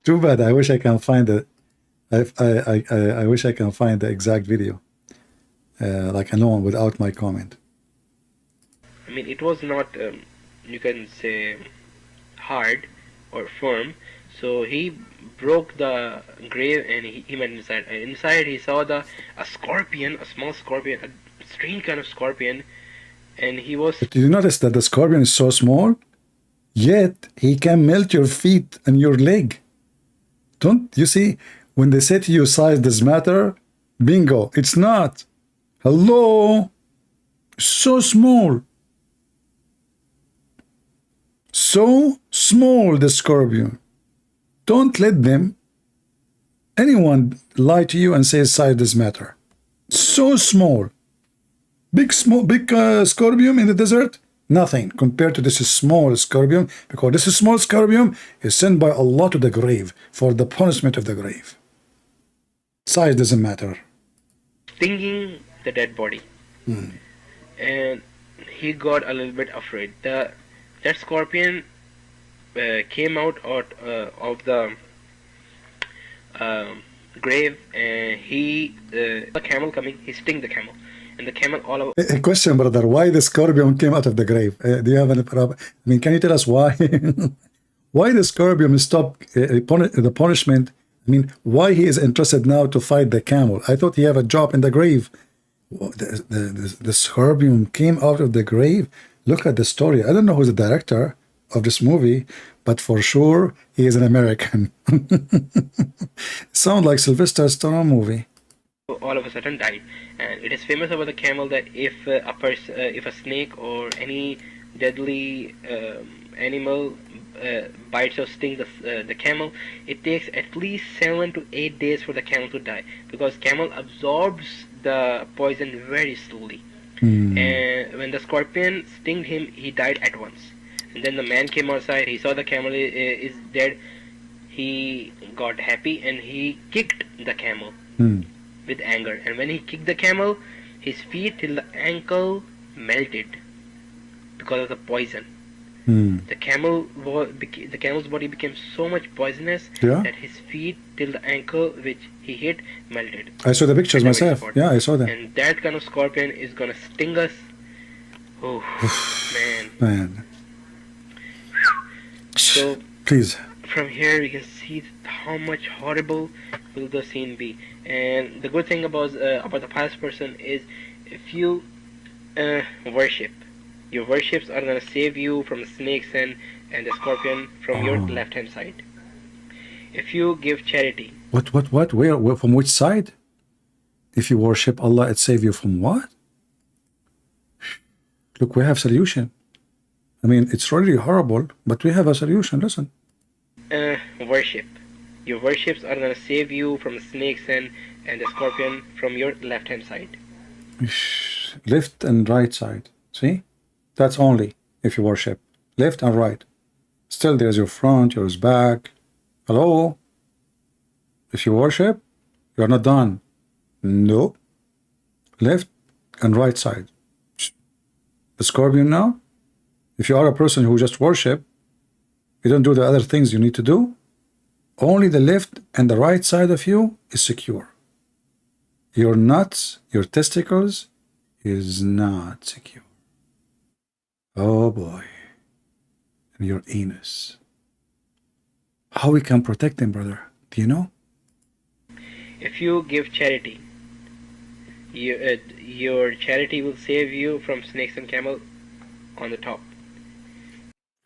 Too bad. I wish I can find it. I wish I can find the exact video, like alone without my comment. I mean, it was not, you can say, hard or firm. So he broke the grave and he went inside. And inside he saw a scorpion, a small scorpion, a strange kind of scorpion. And he was... Did you notice that the scorpion is so small, yet he can melt your feet and your leg? Don't you see? When they say to you size does matter, bingo, it's not. Hello? So small. So small, the scorpion. Don't let anyone lie to you and say size does matter. So small. Big scorpion in the desert, nothing compared to this small scorpion, because this small scorpion is sent by Allah to the grave for the punishment of the grave. Size doesn't matter. Stinging the dead body. And he got a little bit afraid. That scorpion came out of the grave, and the camel coming, he sting the camel. And the camel all over. A question, brother. Why the scorpion came out of the grave? Do you have any problem? I mean, can you tell us why? Why the scorpion stopped the punishment? I mean, why he is interested now to fight the camel? I thought he have a job in the grave. The scorpion came out of the grave. Look at the story. I don't know who's the director of this movie, but for sure he is an American. Sound like Sylvester Stallone movie. All of a sudden died. And it is famous about the camel that if a snake or any deadly animal bites or stings the camel, it takes at least 7 to 8 days for the camel to die, because camel absorbs the poison very slowly. And when the scorpion stinged him, he died at once. And then the man came outside, he saw the camel is dead, he got happy and he kicked the camel with anger. And when he kicked the camel, his feet till the ankle melted because of the poison. The camel's body became so much poisonous that his feet till the ankle which he hit melted. I saw the pictures myself. Yeah, I saw them. And that kind of scorpion is gonna sting us. Oh man. So please. From here you can see how much horrible will the scene be. And the good thing about the pious person is, if you worship, your worships are going to save you from the snakes and the scorpion from your left hand side. If you give charity. What? Where? From which side? If you worship Allah, it save you from what? Look, we have solution. I mean, it's really horrible, but we have a solution. Listen. Worship. Your worships are going to save you from the snakes and the scorpion from your left hand side. Left and right side. See? That's only if you worship. Left and right. Still there's your front, your back. Hello? If you worship, you're not done. No. Left and right side. The scorpion now, if you are a person who just worship, you don't do the other things you need to do, only the left and the right side of you is secure. Your nuts, your testicles is not secure. Oh boy. And your anus. How we can protect them, brother? Do you know? If you give charity, your charity will save you from snakes and camel on the top.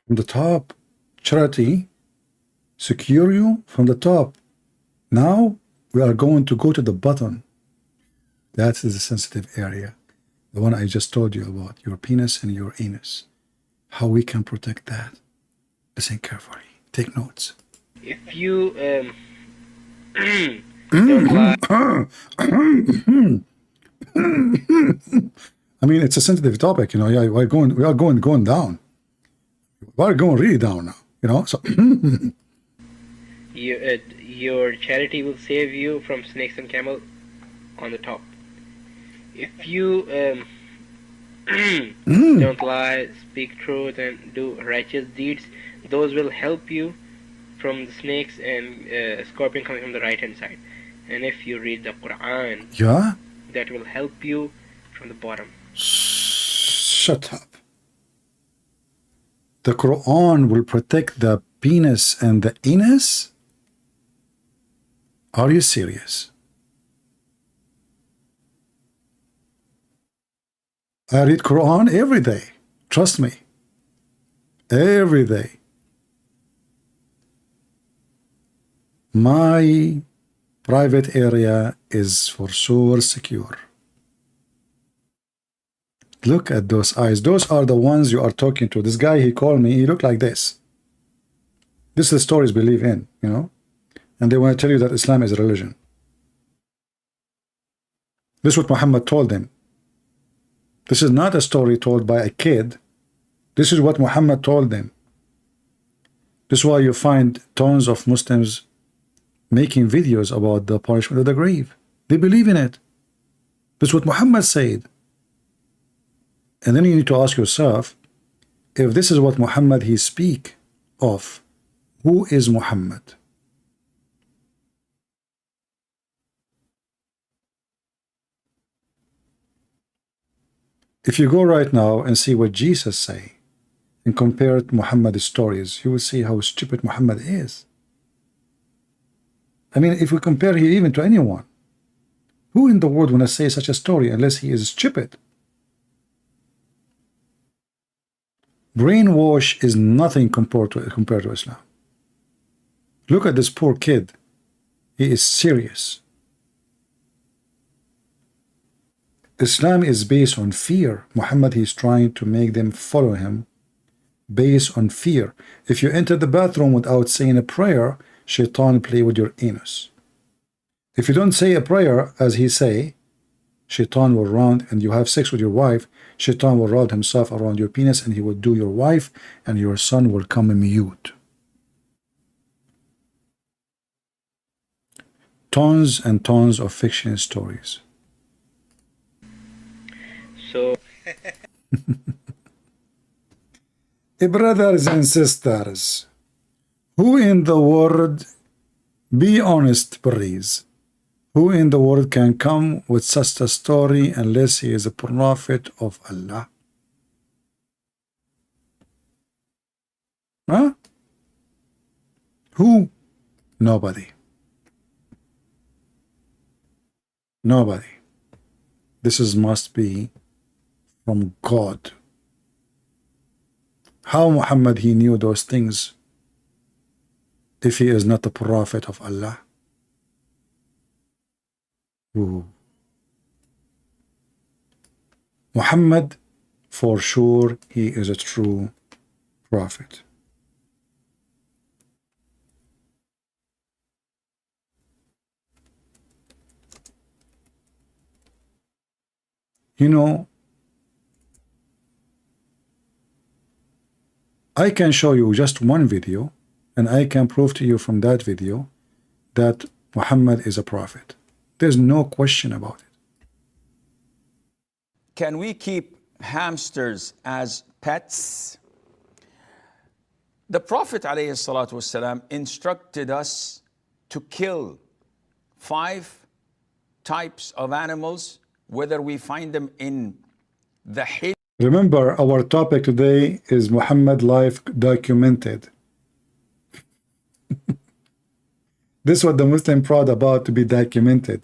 From the top, charity secure you from the top. Now we are going to go to the bottom. That is the sensitive area. The one I just told you about, your penis and your anus. How we can protect that. Listen carefully. Take notes. If you don't lie, I mean, it's a sensitive topic, you know. Yeah, we are going down. We are going really down now, you know. So your charity will save you from snakes and camel on the top. If you don't lie, speak truth, and do righteous deeds, those will help you from the snakes and scorpion coming from the right hand side. And if you read the Quran, yeah, that will help you from the bottom. Shut up. The Quran will protect the penis and the anus? Are you serious? I read Quran every day. Trust me. Every day. My private area is for sure secure. Look at those eyes. Those are the ones you are talking to. This guy, he called me. He looked like this. This is the stories believe in, you know. And they want to tell you that Islam is a religion. This is what Muhammad told them. This is not a story told by a kid. This is what Muhammad told them. This is why you find tons of Muslims making videos about the punishment of the grave. They believe in it. This is what Muhammad said. And then you need to ask yourself, if this is what Muhammad he speak of, who is Muhammad? If you go right now and see what Jesus say and compare it to Muhammad's stories, you will see how stupid Muhammad is. I mean, if we compare him even to anyone, who in the world want to say such a story unless he is stupid? Brainwash is nothing compared to Islam. Look at this poor kid. He is serious. Islam is based on fear. Muhammad, he is trying to make them follow him based on fear. If you enter the bathroom without saying a prayer, Shaitan play with your anus. If you don't say a prayer as he say, Shaitan will round, and you have sex with your wife, Shaitan will round himself around your penis and he will do your wife, and your son will come mute. Tons and tons of fiction stories. So, brothers and sisters, who in the world, be honest please, who in the world can come with such a story unless he is a prophet of Allah? Huh? Who? Nobody. Nobody. This is must be from God. How Muhammad he knew those things if he is not the prophet of Allah? Ooh. Muhammad, for sure, he is a true prophet. You know, I can show you just one video, and I can prove to you from that video that Muhammad is a prophet. There's no question about it. can we keep hamsters as pets? The Prophet ﷺ instructed us to kill 5 types of animals, whether we find them in the hill. Remember, our topic today is Muhammad life documented. This is what the Muslim proud about, to be documented.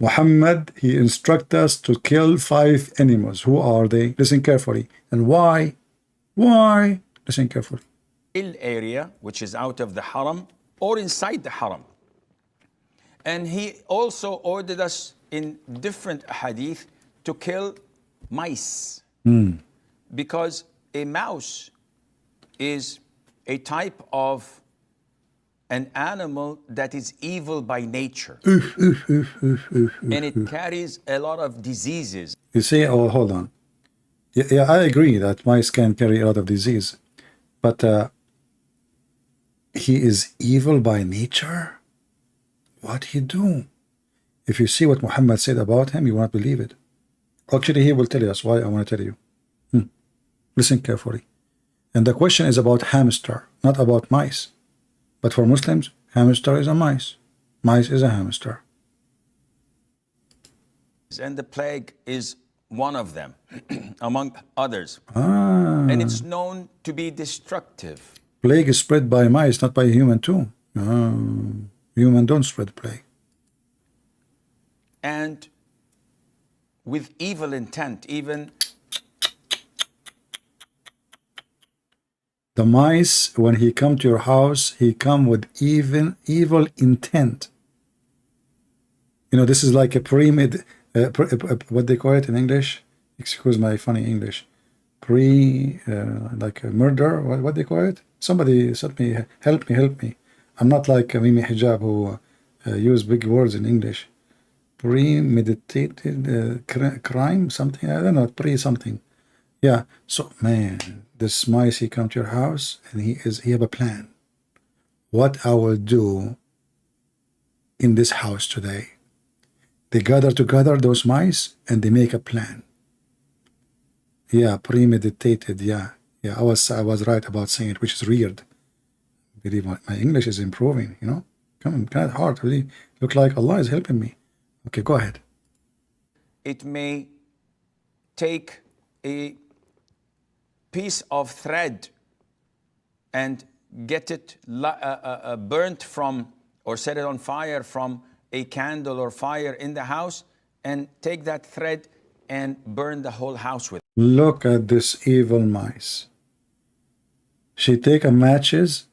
Muhammad, he instructs us to kill 5 animals. Who are they? Listen carefully. And why? Why? Listen carefully. Area, which is out of the haram or inside the haram. And he also ordered us in different hadith to kill mice. Because a mouse is a type of an animal that is evil by nature. And it carries a lot of diseases. You see, oh, hold on. Yeah, I agree that mice can carry a lot of disease. But he is evil by nature? What he do? If you see what Muhammad said about him, you won't believe it. Actually, he will tell us why. I want to tell you. Listen carefully. And the question is about hamster, not about mice. But for Muslims, hamster is a mice. Mice is a hamster. And the plague is one of them, among others. And it's known to be destructive. Plague is spread by mice, not by human too. Human don't spread plague. And with evil intent, even the mice, when he come to your house, he come with even evil intent. You know, this is like a what they call it in English? Excuse my funny English. Like a murder. What they call it? Somebody help me, help me. I'm not like Mimi Hijab who use big words in English. Premeditated crime, something. I don't know. Something. Yeah. So man, this mice, he come to your house and he have a plan. What I will do in this house today. They gather together, those mice, and they make a plan. Yeah, premeditated. Yeah. I was right about saying it, which is weird. Believe my English is improving. You know, kind of hard. Really, look like Allah is helping me. Okay, go ahead. it may take a piece of thread and get it burnt from, or set it on fire from a candle or fire in the house, and take that thread and burn the whole house with it. Look at this evil mice. She take a matches,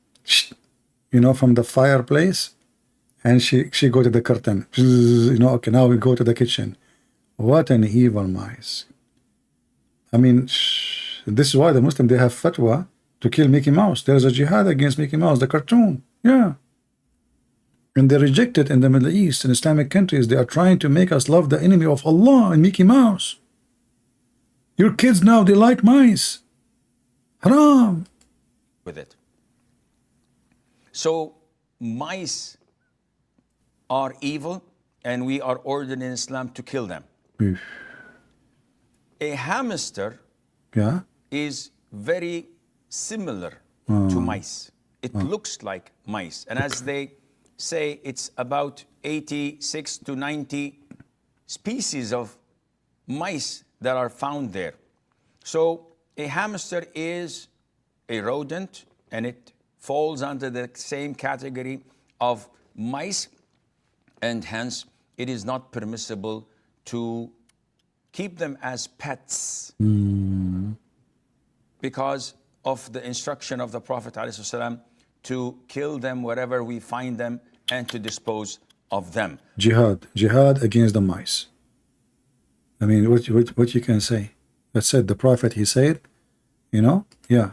you know, from the fireplace, and she go to the curtain. You know, okay, now we go to the kitchen. What an evil mice. I mean, this is why the Muslims, they have fatwa to kill Mickey Mouse. There's a jihad against Mickey Mouse, the cartoon. Yeah. And they reject it in the Middle East, in Islamic countries. They are trying to make us love the enemy of Allah and Mickey Mouse. Your kids now, they like mice. Haram. With it. So mice are evil, and we are ordered in Islam to kill them. A hamster is very similar to mice. It looks like mice. And as they say, it's about 86 to 90 species of mice that are found there. So a hamster is a rodent, and it falls under the same category of mice, and hence it is not permissible to keep them as pets because of the instruction of the Prophet ﷺ to kill them wherever we find them and to dispose of them. Jihad against the mice. I mean, what you can say? That's it. The Prophet, he said, you know, yeah.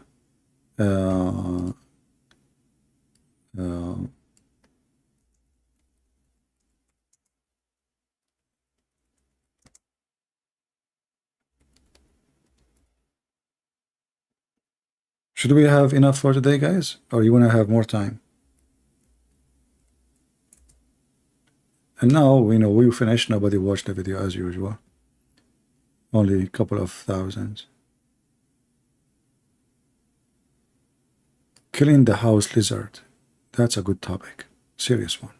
Should we have enough for today, guys? Or you want to have more time? And now, we know we finished. Nobody watched the video as usual. Only a couple of thousands. Killing the house lizard. That's a good topic. Serious one.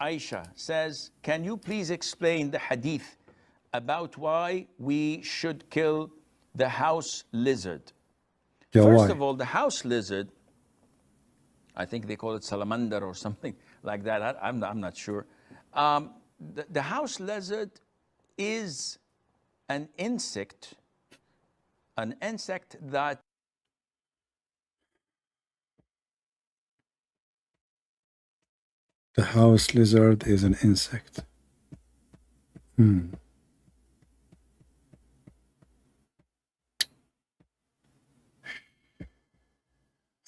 Aisha says, can you please explain the hadith about why we should kill the house lizard? Yeah, First why? of all, the house lizard, I think they call it salamander or something like that. I'm not sure. The house lizard is an insect that The house lizard is an insect.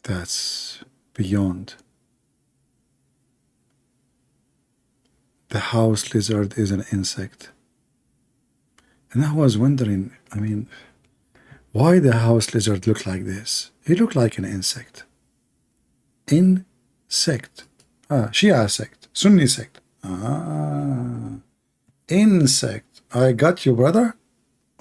That's beyond. The house lizard is an insect. And I was wondering, I mean, why the house lizard look like this? He looked like an insect. Insect. Shia sect. Sunni sect. Insect. I got you, brother.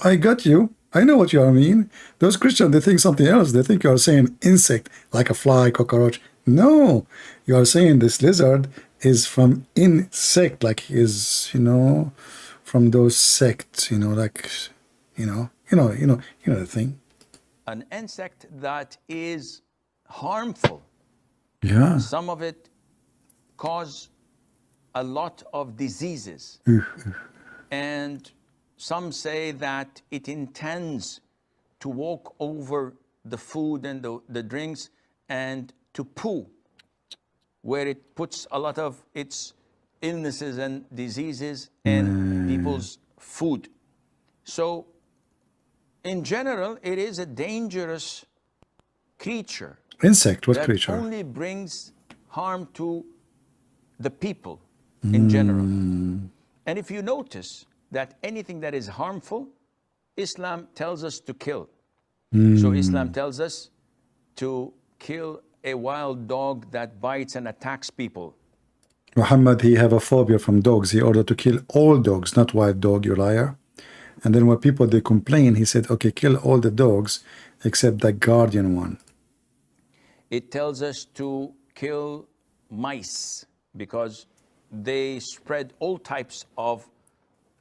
I got you. I know what you mean. Those Christians, they think something else. They think you are saying insect, like a fly, cockroach. No, you are saying this lizard is from insect, like he is, from those sects, like, the thing. an insect that is harmful. Yeah. Some of it cause a lot of diseases. And some say that it intends to walk over the food and the drinks and to poo, where it puts a lot of its illnesses and diseases in people's food. So in general, it is a dangerous creature. Insect, what that creature? only brings harm to the people in general. And if you notice that anything that is harmful, Islam tells us to kill. So Islam tells us to kill a wild dog that bites and attacks people. Muhammad, he have a phobia from dogs. He ordered to kill all dogs, not wild dog, you liar. And then when people, they complain, he said, okay, kill all the dogs except the guardian one. It tells us to kill mice because they spread all types of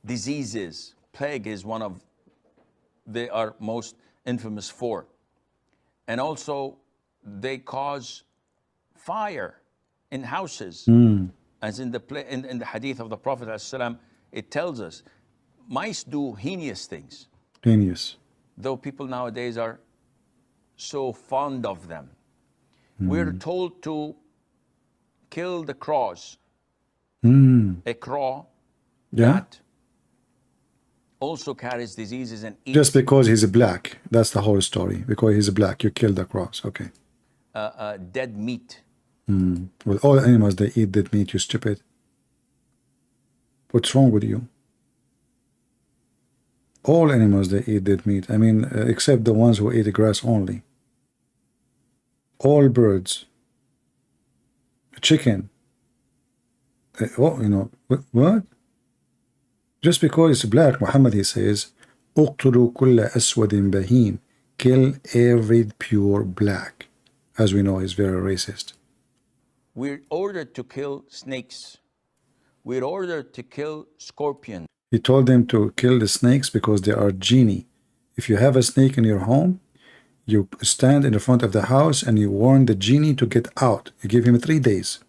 diseases. Plague is one of they are most infamous for. And also they cause fire in houses. As in the hadith of the Prophet ﷺ, it tells us mice do heinous things. Genius. Though people nowadays are so fond of them. We're told to kill the crows. A crow that also carries diseases and eats. Just because he's black. That's the whole story. Because he's black, you kill the crows. Okay. Dead meat. Well, all animals, they eat dead meat, you stupid. What's wrong with you? All animals, they eat dead meat. I mean, except the ones who eat grass only. All birds. Chicken. What? Just because it's black, Muhammad, he says, اقتلوا كل أسود بهيم. Kill every pure black. As we know, he's very racist. We're ordered to kill snakes. We're ordered to kill scorpions. He told them to kill the snakes because they are genie. If you have a snake in your home, you stand in the front of the house and you warn the genie to get out. You give him 3 days.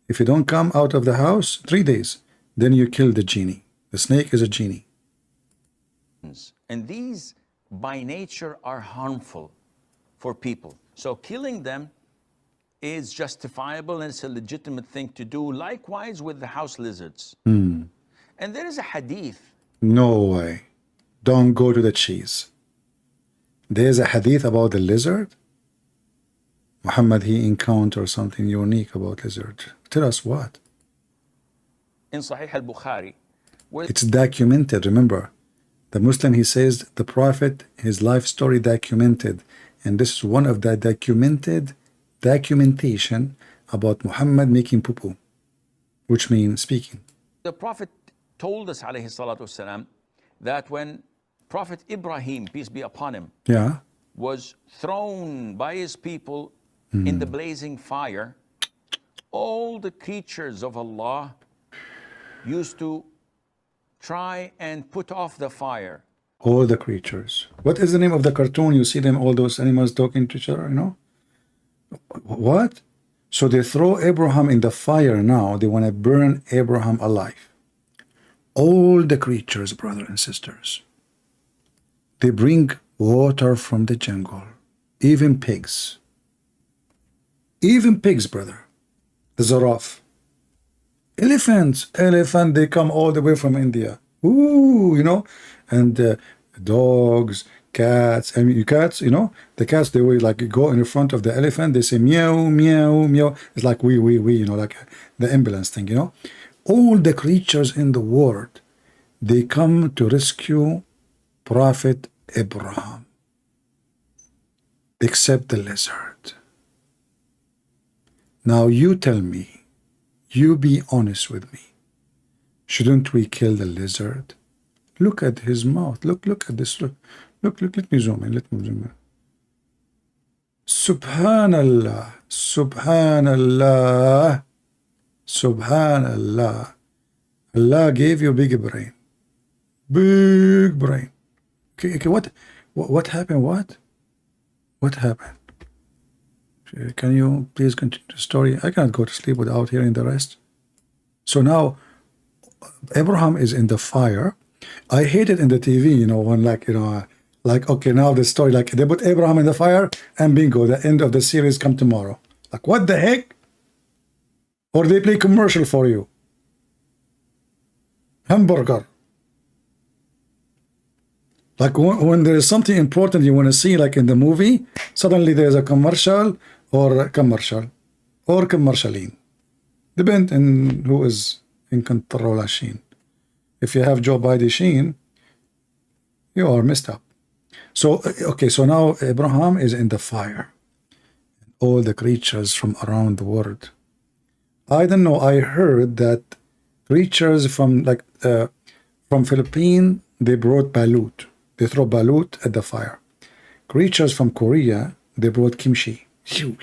If you don't come out of the house, 3 days, then you kill the genie. The snake is a genie. And these, by nature, are harmful for people. So killing them is justifiable and it's a legitimate thing to do. Likewise with the house lizards. And there is a hadith. No way. Don't go to the cheese. There's a hadith about the lizard. Muhammad, he encountered something unique about lizard. Tell us what. In Sahih al-Bukhari. It's documented, remember. The Muslim, he says, the Prophet, his life story documented. And this is one of the documentation about Muhammad making poo-poo, which means speaking. The Prophet told us, alayhi salatu wasalam, that when Prophet Ibrahim, peace be upon him, Yeah. was thrown by his people in the blazing fire, all the creatures of Allah used to try and put off the fire. All the creatures. What is the name of the cartoon? You see them, all those animals talking to each other, you know? What? So they throw Abraham in the fire now. They want to burn Abraham alive. All the creatures, brothers and sisters. They bring water from the jungle. Even pigs. Even pigs, brother. The giraffe. Elephants. Elephant, they come all the way from India. Ooh, you know? And dogs, cats. I mean, cats, you know? The cats, they will like go in front of the elephant. They say meow, meow, meow. It's like we, you know, like the ambulance thing, you know? All the creatures in the world, they come to rescue Prophet Abraham, except the lizard. Now you tell me, you be honest with me, shouldn't we kill the lizard? Look at his mouth. Look at this. Look, let me zoom in. Let me zoom in. Subhanallah, Subhanallah, Subhanallah. Allah gave you big brain. Big brain. Okay, what happened? What happened? Can you please continue the story? I cannot go to sleep without hearing the rest. So now Abraham is in the fire. I hate it in the TV, you know, when like, you know, like, okay, now the story, like they put Abraham in the fire and bingo, the end of the series come tomorrow. Like, what the heck? Or they play commercial for you. Hamburger. Like when there is something important you want to see, like in the movie, suddenly there's a commercial or commercialine. Depends on who is in control of Sheen. If you have Joe Biden Sheen, you are messed up. So, okay, so now Abraham is in the fire. All the creatures from around the world. I don't know, I heard that creatures from like from Philippines, they brought balut. They throw balut at the fire. Creatures from Korea, they brought kimchi. Kimchi.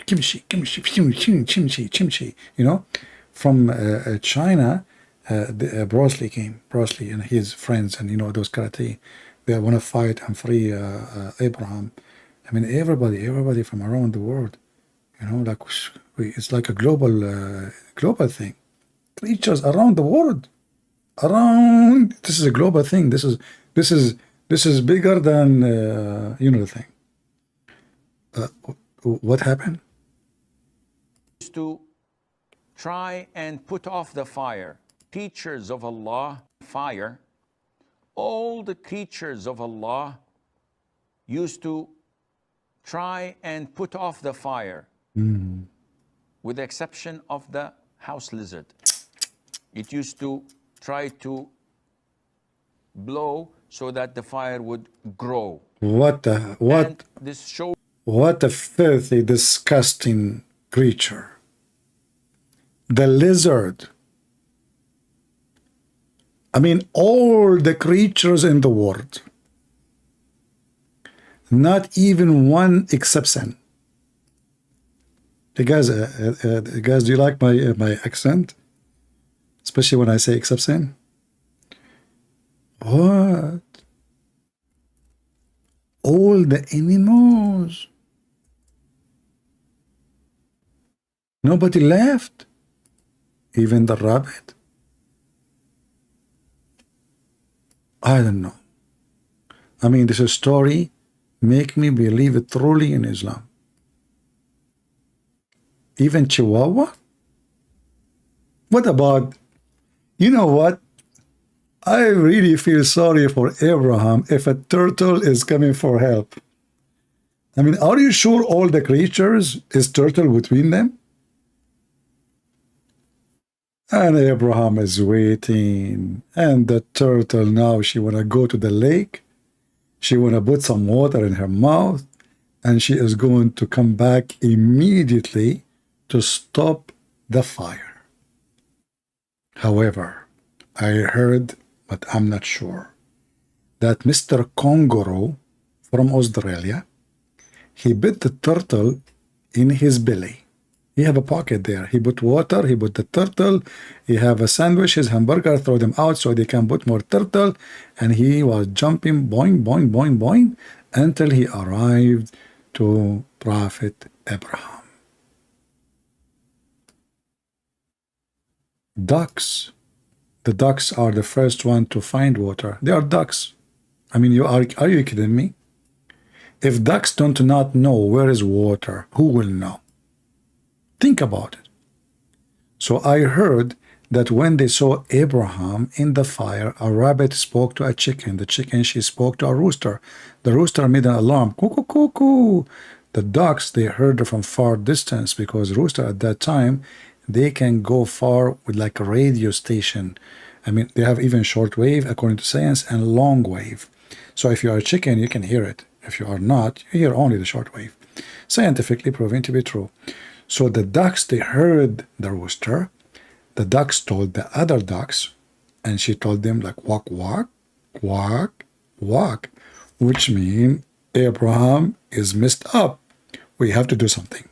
You know, from China, Bruce Lee came. Bruce Lee and his friends, and you know those karate. They want to fight and free Abraham. I mean, everybody from around the world. You know, like it's like a global thing. Creatures around the world. Around. This is a global thing. This is bigger than you know the thing. What happened? To try and put off the fire. Creatures of Allah, fire. All the creatures of Allah used to try and put off the fire, with the exception of the house lizard. It used to try to blow so that the fire would grow. What And this shows what a filthy, disgusting creature. The lizard. I mean, all the creatures in the world. Not even one exception. Hey guys, do you like my accent? Especially when I say exception. What? All the animals. Nobody left. Even the rabbit. I don't know. I mean, this story make me believe it truly in Islam. Even Chihuahua? What about, you know what? I really feel sorry for Abraham if a turtle is coming for help. I mean, are you sure all the creatures is turtle between them? And Abraham is waiting. And the turtle now, she want to go to the lake. She want to put some water in her mouth. And she is going to come back immediately to stop the fire. However, I heard but I'm not sure, that Mr. Kangaroo from Australia, he bit the turtle in his belly. He have a pocket there. He put water, he put the turtle, he have a sandwich, his hamburger, throw them out so they can put more turtle, and he was jumping boing, boing, boing, boing, until he arrived to Prophet Abraham. Ducks. The ducks are the first one to find water. They are ducks. I mean, are you kidding me? If ducks do not know where is water, who will know? Think about it. So I heard that when they saw Abraham in the fire, a rabbit spoke to a chicken. The chicken, she spoke to a rooster. The rooster made an alarm. Cuckoo, cuckoo. The ducks, they heard it from far distance, because rooster at that time, they can go far with like a radio station. I mean, they have even short wave, according to science, and long wave. So if you are a chicken, you can hear it. If you are not, you hear only the short wave. Scientifically proven to be true. So the ducks, they heard the rooster. The ducks told the other ducks, and she told them like, walk, walk, walk, walk, which means Abraham is messed up. We have to do something.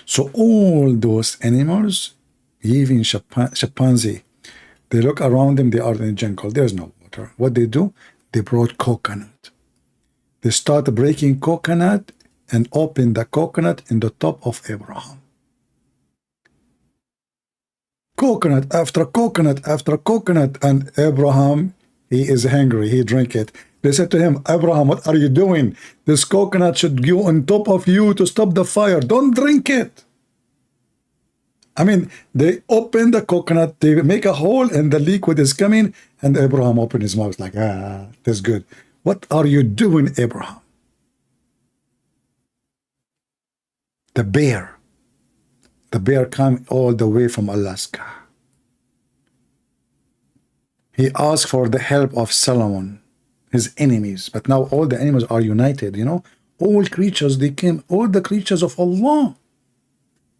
So all those animals, even chimpanzee, they look around them, they are in the jungle, there's no water. What they do? They brought coconut. They start breaking coconut and open the coconut in the top of Abraham. Coconut after coconut after coconut, and Abraham, he is hungry, he drink it. They said to him, Abraham, what are you doing? This coconut should go on top of you to stop the fire. Don't drink it. I mean, they open the coconut, they make a hole, and the liquid is coming, and Abraham opened his mouth like, that's good. What are you doing, Abraham? The bear came all the way from Alaska. He asked for the help of Solomon, his enemies, but now all the animals are united, you know. All creatures, they came, all the creatures of Allah.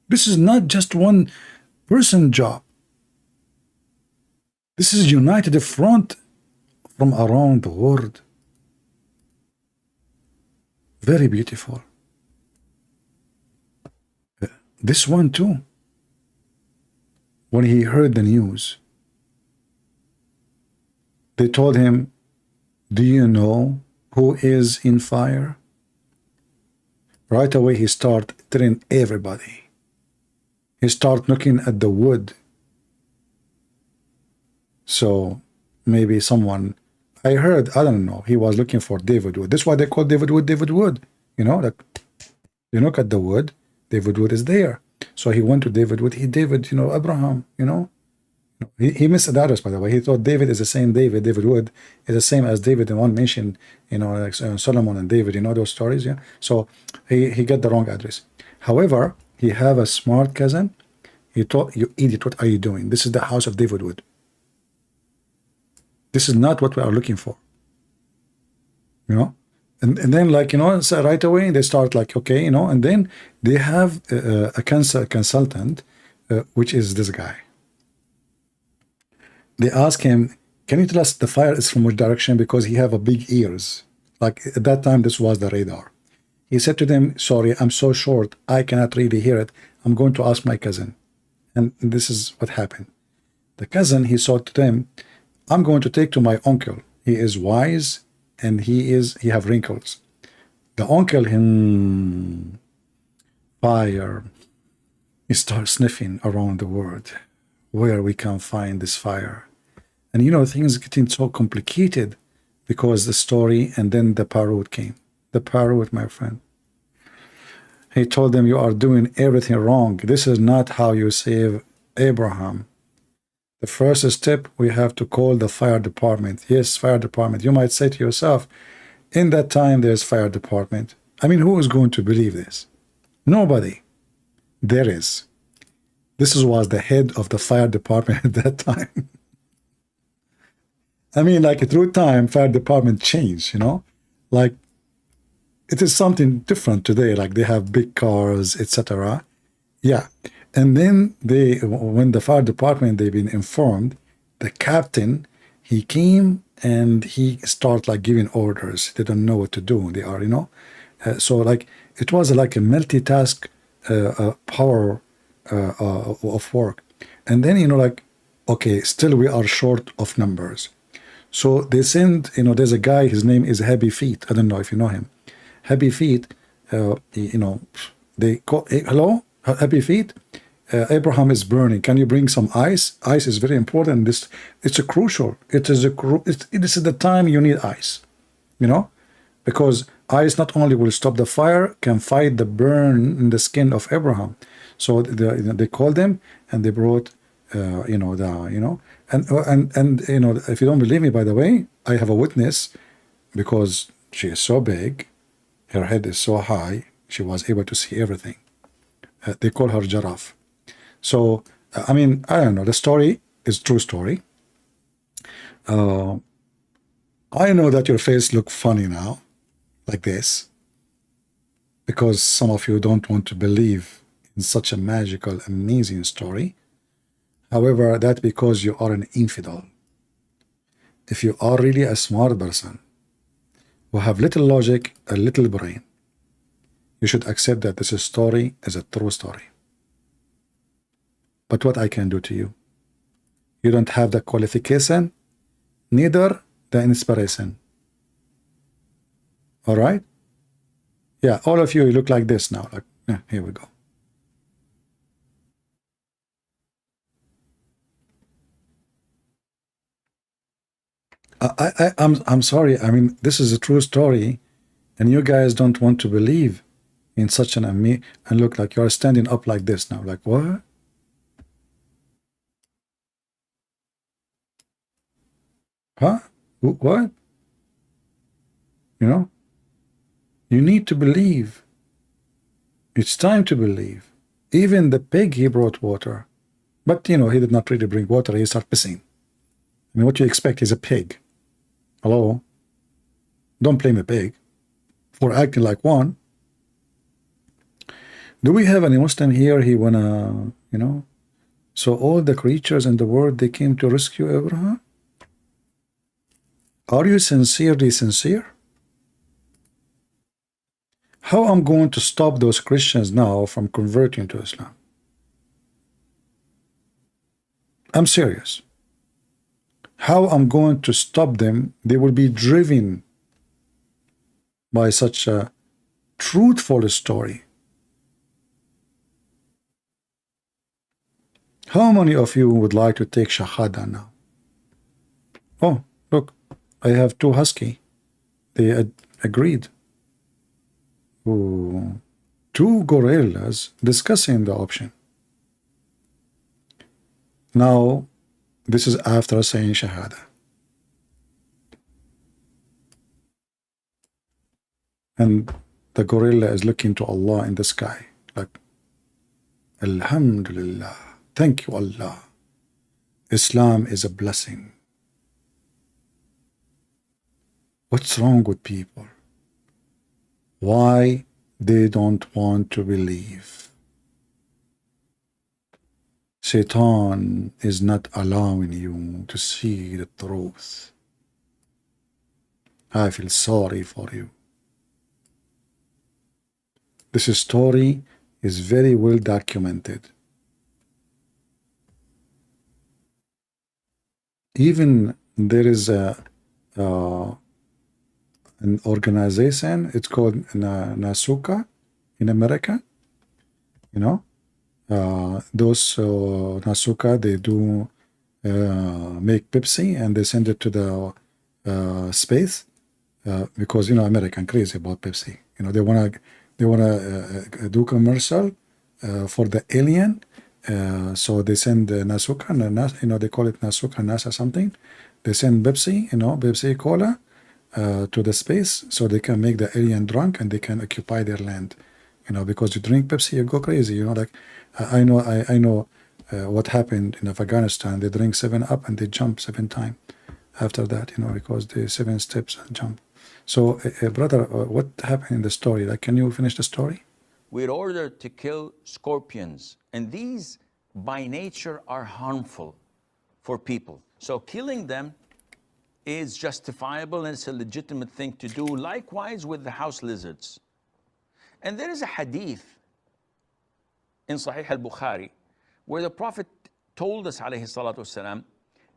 This is not just one person job. This is united front from around the world. Very beautiful. This one too, when he heard the news, they told him, do you know who is in fire? Right away he started telling everybody. He started looking at the wood. So maybe someone, I heard, I don't know, he was looking for David Wood. That's why they call David Wood David Wood. You know, like you look at the wood, David Wood is there. So he went to David Wood. David, you know, Abraham, you know. He missed the address, by the way. He thought David is the same David. David Wood is the same as David in one mention, you know, like Solomon and David, you know those stories, yeah? So he got the wrong address. However, he have a smart cousin. He thought, you idiot, what are you doing? This is the house of David Wood. This is not what we are looking for. You know? And then, like, you know, so right away they start like, okay, you know, and then they have a consultant, which is this guy. They ask him, can you tell us the fire is from which direction? Because he have a big ears. Like at that time, this was the radar. He said to them, sorry, I'm so short, I cannot really hear it. I'm going to ask my cousin. And this is what happened. The cousin, he said to them, I'm going to take to my uncle. He is wise and he have wrinkles. The uncle, fire. He starts sniffing around the world where we can find this fire. And you know, things getting so complicated because the story, and then the parrot came. The parrot, my friend. He told them, you are doing everything wrong. This is not how you save Abraham. The first step, we have to call the fire department. Yes, fire department. You might say to yourself, in that time, there's fire department. I mean, who is going to believe this? Nobody. There is. This was the head of the fire department at that time. I mean, like through time, fire department changed, you know? Like, it is something different today. Like they have big cars, etc. Yeah. And then when the fire department, they've been informed, the captain, he came and he started like giving orders. They don't know what to do. They are, so like it was like a multitask power of work. And then, like, okay, still we are short of numbers. So they send, there's a guy, his name is Happy Feet. I don't know if you know him. Happy Feet, they call, hey, hello, Happy Feet? Abraham is burning. Can you bring some ice? Ice is very important. It's a crucial. This is the time you need ice, because ice not only will stop the fire, can fight the burn in the skin of Abraham. So they called them and they brought, and if you don't believe me, by the way, I have a witness, because she is so big, her head is so high, she was able to see everything. They call her giraffe. So, I don't know, the story is true story. I know that your face looks funny now, like this, because some of you don't want to believe in such a magical, amazing story. However, that's because you are an infidel. If you are really a smart person who have little logic, a little brain, you should accept that this story is a true story. But what I can do to you? You don't have the qualification, neither the inspiration. All right? Yeah, all of you look like this now. Like, yeah, here we go. I'm sorry. This is a true story, and you guys don't want to believe in such an and look like you're standing up like this now. Like, what? Huh? What? You need to believe. It's time to believe. Even the pig, he brought water. But, he did not really bring water. He started pissing. What do you expect? He's a pig. Hello? Don't blame a pig for acting like one. Do we have any Muslim here? He wanna, So all the creatures in the world, they came to rescue Abraham? Are you sincerely sincere? How I'm going to stop those Christians now from converting to Islam? I'm serious. How I'm going to stop them? They will be driven by such a truthful story. How many of you would like to take Shahada now? Oh, look, I have two husky. They agreed. Ooh, two gorillas discussing the option. Now, this is after saying Shahada. And the gorilla is looking to Allah in the sky, like, Alhamdulillah, thank you Allah. Islam is a blessing. What's wrong with people? Why they don't want to believe? Satan is not allowing you to see the truth. I feel sorry for you. This story is very well documented. Even there is an organization, it's called Nasuka in America. Those Nasuka, they do make Pepsi and they send it to the space because American crazy about Pepsi. They wanna do commercial for the alien. So they send Nasuka, and they call it Nasuka, NASA something. They send Pepsi, Pepsi Cola to the space so they can make the alien drunk and they can occupy their land. Because you drink Pepsi, you go crazy. I know what happened in Afghanistan. They drink 7-Up and they jump 7 times after that, because the 7 steps and jump. So, brother, what happened in the story? Like, can you finish the story? We're ordered to kill scorpions, and these by nature are harmful for people. So killing them is justifiable and it's a legitimate thing to do. Likewise with the house lizards. And there is a hadith in Sahih al-Bukhari where the Prophet told us, alayhi salatu wasalam,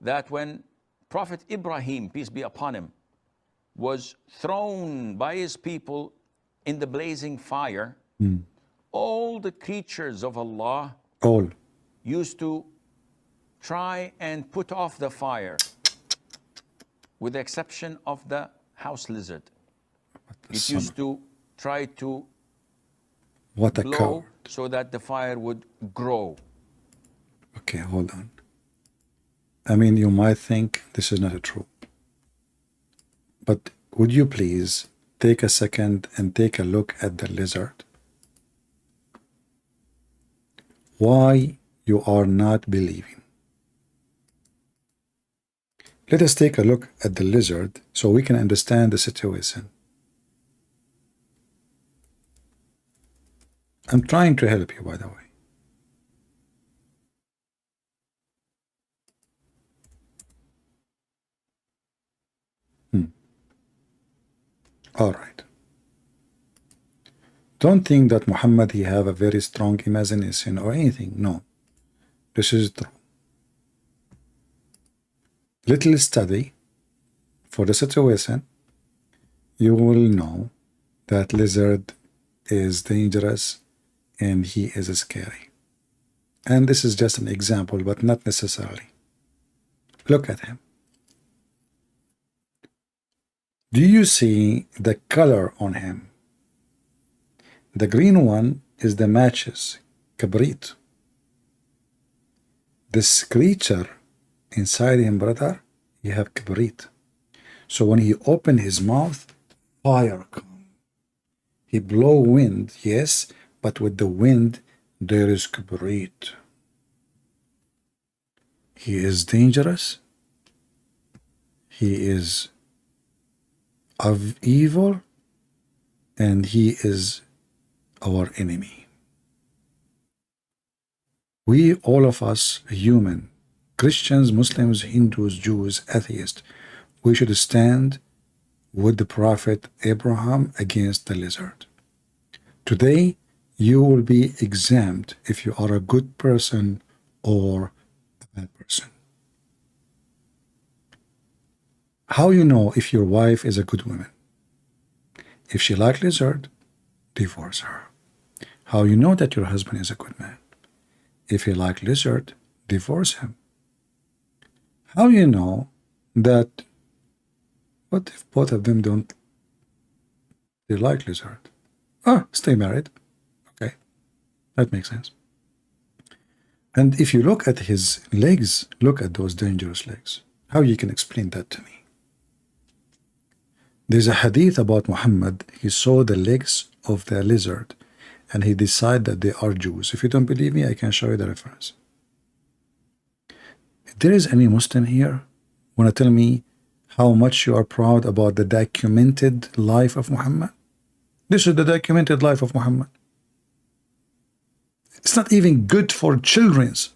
that when Prophet Ibrahim, peace be upon him, was thrown by his people in the blazing fire, all the creatures of Allah used to try and put off the fire, with the exception of the house lizard. It used to try to blow so that the fire would grow. Okay, hold on. I mean, you might think this is not true. But would you please take a second and take a look at the lizard? Why you are not believing? Let us take a look at the lizard so we can understand the situation. I'm trying to help you, by the way. All right. Don't think that Muhammad, he have a very strong imagination or anything. No. This is true. Little study for the situation, you will know that lizard is dangerous and he is scary. And this is just an example, but not necessarily. Look at him. Do you see the color on him? The green one is the matches, kabrit. This creature inside him, brother, you have kabrit. So when he open his mouth, fire come. He blow wind, yes, but with the wind there is kabrit. He is dangerous. He is of evil, and he is our enemy. We, all of us, human, Christians, Muslims, Hindus, Jews, atheists, we should stand with the Prophet Abraham against the lizard. Today, you will be exempt if you are a good person or a bad person. How you know if your wife is a good woman? If she like lizard, divorce her. How you know that your husband is a good man? If he like lizard, divorce him. How you know that, what if both of them don't, they like lizard? Stay married. Okay, that makes sense. And if you look at his legs, look at those dangerous legs. How you can explain that to me? There's a hadith about Muhammad. He saw the legs of the lizard and he decided that they are Jews. If you don't believe me, I can show you the reference. If there is any Muslim here, want to tell me how much you are proud about the documented life of Muhammad? This is the documented life of Muhammad. It's not even good for children's.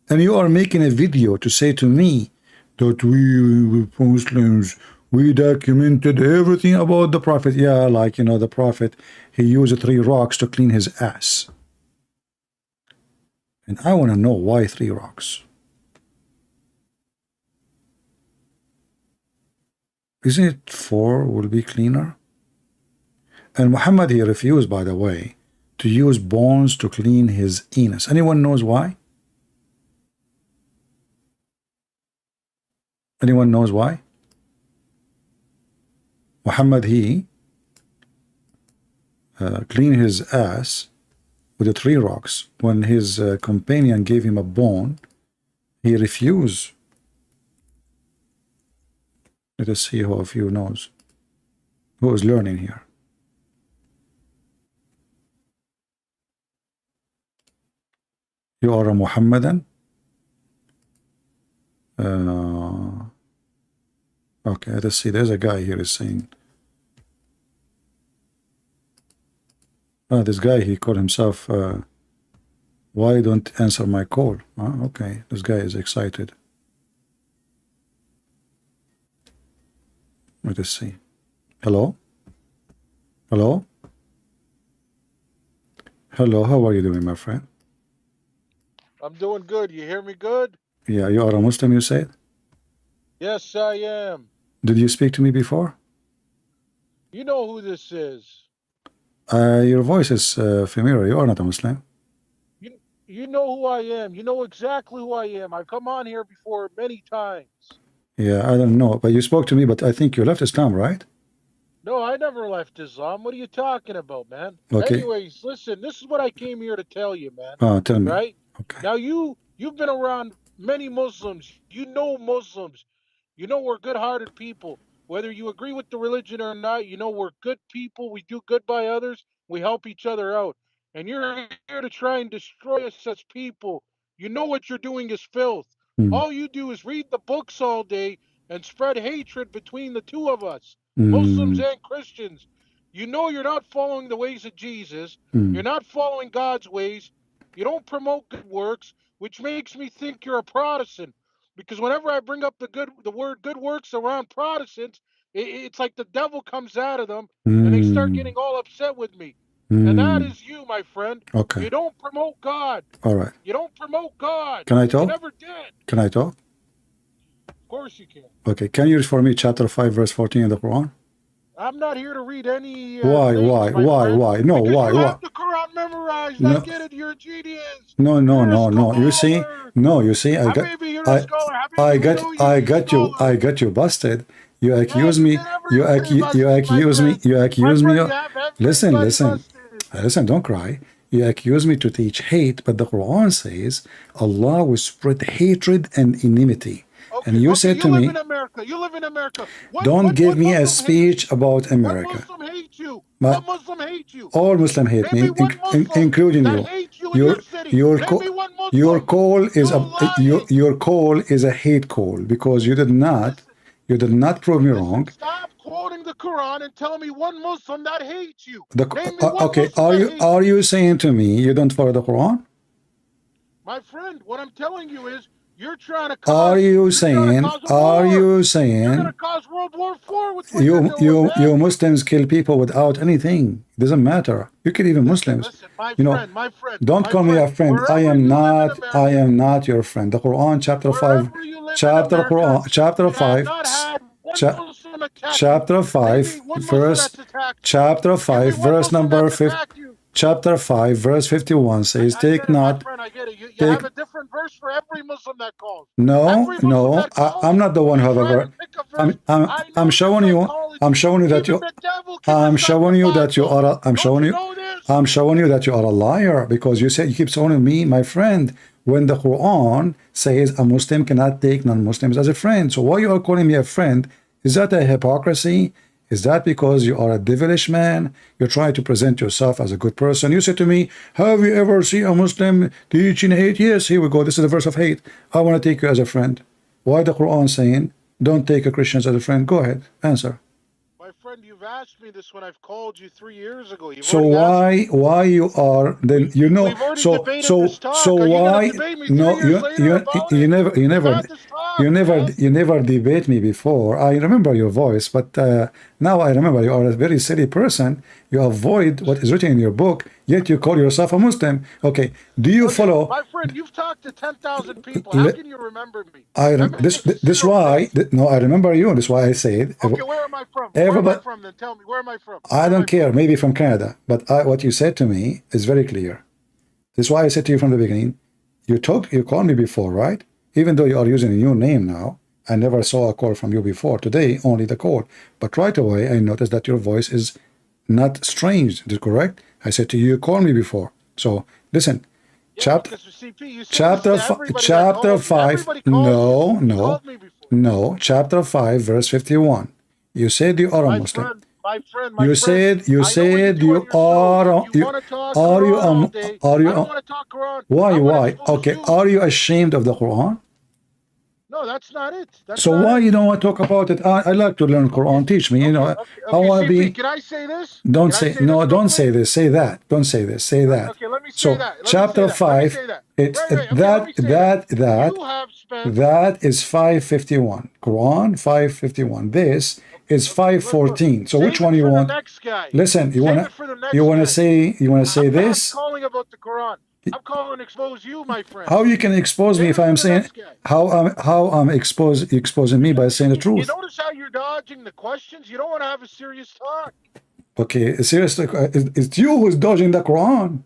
And you are making a video to say to me that we Muslims, we documented everything about the Prophet. Yeah, like, you know, the Prophet, he used 3 rocks to clean his ass. And I want to know why 3 rocks. Isn't it 4 will be cleaner? And Muhammad, he refused, by the way, to use bones to clean his anus. Anyone knows why? Anyone knows why? Muhammad, he cleaned his ass with the 3 rocks. When his companion gave him a bone, he refused. Let us see who of you knows. Who is learning here? You are a Muhammadan? Okay, let's see. There's a guy here is saying, this guy, he called himself, why don't answer my call? Okay, this guy is excited. Let us see. Hello? Hello? Hello, how are you doing, my friend? I'm doing good. You hear me good? Yeah, you are a Muslim, you said? Yes, I am. Did you speak to me before? You know who this is. Your voice is familiar. You are not a Muslim. You know who I am. You know exactly who I am. I've come on here before many times. Yeah, I don't know. But you spoke to me, but I think you left Islam, right? No, I never left Islam. What are you talking about, man? Okay. Anyways, listen, this is what I came here to tell you, man. Tell me. Right? Okay. Now, you've been around many Muslims. You know Muslims. You know we're good-hearted people. Whether you agree with the religion or not, you know we're good people. We do good by others. We help each other out. And you're here to try and destroy us as people. You know what you're doing is filth. All you do is read the books all day and spread hatred between the two of us, Muslims and Christians. You know you're not following the ways of Jesus. You're not following God's ways. You don't promote good works, which makes me think you're a Protestant. Because whenever I bring up the word good works around Protestants, it's like the devil comes out of them and they start getting all upset with me. And that is you, my friend. Okay. You don't promote God. All right. You don't promote God. Can I talk? You never did. Can I talk? Of course you can. Okay. Can you read for me chapter 5, verse 14 in the Quran? I'm not here to read any. Why? things, Why? my Why? friend, Why? No. because Why? you Why? have the Quran memorized. No. I get it. You're a genius. No. No. You're a No. No. You see? scholar. No. You see? I got. Maybe you're a scholar. I Maybe we got. know I you're a got you. scholar. I got you busted. You accuse you me. get You everybody busted, you accuse my me. friend. You accuse My me. friend, you have Listen. everybody Listen. busted. Listen. Don't cry. You accuse me to teach hate, but the Quran says Allah will spread hatred and enmity. Okay, And you okay, said to you live me, in America. You live in America. don't give me a Muslim speech hates you? about America. What Muslim hates you? But What Muslim hates you? all Muslim hate Name me, me one Muslim including that you. hates you in your city. Name me one Muslim. Your call is You're lying. your call is a hate call because you did not prove me wrong. Stop quoting the Quran and tell me one Muslim that hates you. The, Name me one okay, Muslim that hates are you. you saying to me you don't follow the Quran? My friend, what I'm telling you is you're trying to cause. Are you saying? Are you saying? You're gonna cause World War IV with what you're doing, you Muslims kill people without anything. It doesn't matter. You kill even Muslims. Listen, my You know, friend, my friend. don't my call me a friend. Wherever I am you live in not. America, I am not your friend. The Quran, chapter 5, wherever you live in America, Quran, chapter you have 5, not had one Muslim attack chapter you. 5, Name me one Muslim verse, that's attacked you. chapter 5, Give me one verse Muslim number that's 5, attacked you. chapter 5, verse 51 says, I "Take get it, not." my friend, I get it. You Take, have a different verse for every Muslim that calls. no, Every Muslim no, that calls, I'm not the one who have you try ever. to pick a verse. I'm showing you. I'm showing you that Even you. the devil can I'm recite showing the you that you Bible. are. I'm Don't showing you you. know this? I'm showing you that you are a liar because you said you keep telling me, my friend, when the Quran says a Muslim cannot take non-Muslims as a friend. So why you are calling me a friend? Is that a hypocrisy? Is that because you are a devilish man? You're trying to present yourself as a good person. You said to me, have you ever seen a Muslim teaching hate? Yes, here we go. This is a verse of hate. I want to take you as a friend. Why the Quran saying, don't take a Christian as a friend? Go ahead, answer. My friend, you've asked me this when I've called you 3 years ago. So why you are then We've already debated this talk. so Are you why gonna debate me 3 years later about you it? never We've had this talk, you never debate me before. I remember your voice, but now I remember you are a very silly person. You avoid what is written in your book, yet you call yourself a Muslim. Okay, do you follow? My friend, you've talked to 10,000 people. How can you remember me? This why no, I remember you. This is why I said. Okay, where am I from? Everybody, where am I from? Then tell me, where am I from? I don't care. Maybe from Canada, but what you said to me is very clear. This is why I said to you from the beginning. You called me before, right? Even though you are using a new name now, I never saw a call from you before. Today, only the call. But right away, I noticed that your voice is not strange. Is it correct? I said to you, you called me before. So listen. Chapter 5. No. Chapter 5, verse 51. You said you are a Muslim. You said you are. Why? Okay. Are you ashamed of the Quran? No, that's not it. That's So not why it. you don't want to talk about it? I like to learn Quran. Teach me. You know, I want to CP, be. can I say this? Don't Can I say say no. this real Don't quick? say this. Say that. Don't say this. Say that. Okay, let me say So that. Let chapter me say that. Let me 5. say that. It's Right. Okay, let me say that. You have spent. That is 551. Quran 551. This is 514. So which one you want? Next guy. Listen, you Save wanna it for the next you wanna guy. say you wanna say I'm not this? calling about the Quran. I'm calling to expose you, my friend. How you can expose me Save if it for I'm the saying next guy. how I'm exposing me by saying the You truth? notice how you're dodging the questions? You don't want to have a serious talk. Okay, seriously, it's you who's dodging the Quran.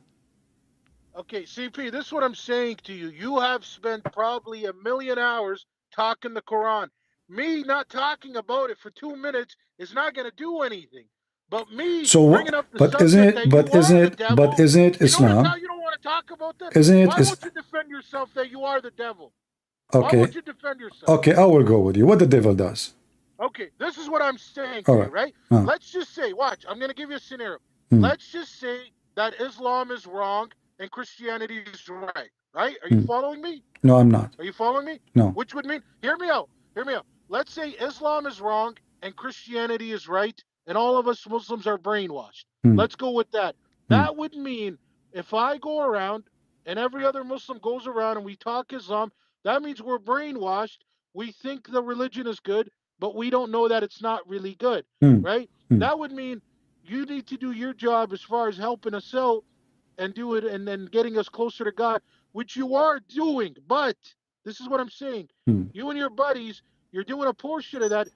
Okay, CP, this is what I'm saying to you. You have spent probably 1 million hours talking the Quran. Me not talking about it for 2 minutes is not going to do anything. But me So bringing up the but isn't subject it that you are the devil. but isn't it You notice Islam? how you don't want to talk about that? Isn't it Why is won't you defend yourself that you are the devil? Why okay. won't you defend yourself? Okay, I will go with you. What the devil does. Okay, this is what I'm saying All to right. you, right? Let's just say, watch, I'm going to give you a scenario. Let's just say that Islam is wrong and Christianity is right, right? Are you following me? No, I'm not. Are you following me? No. Which would mean, hear me out. Let's say Islam is wrong and Christianity is right, and all of us Muslims are brainwashed. Let's go with that. That would mean if I go around and every other Muslim goes around and we talk Islam, that means we're brainwashed. We think the religion is good, but we don't know that it's not really good, right? That would mean you need to do your job as far as helping us out and do it and then getting us closer to God, which you are doing. But this is what I'm saying. You and your buddies, you're doing a portion of that,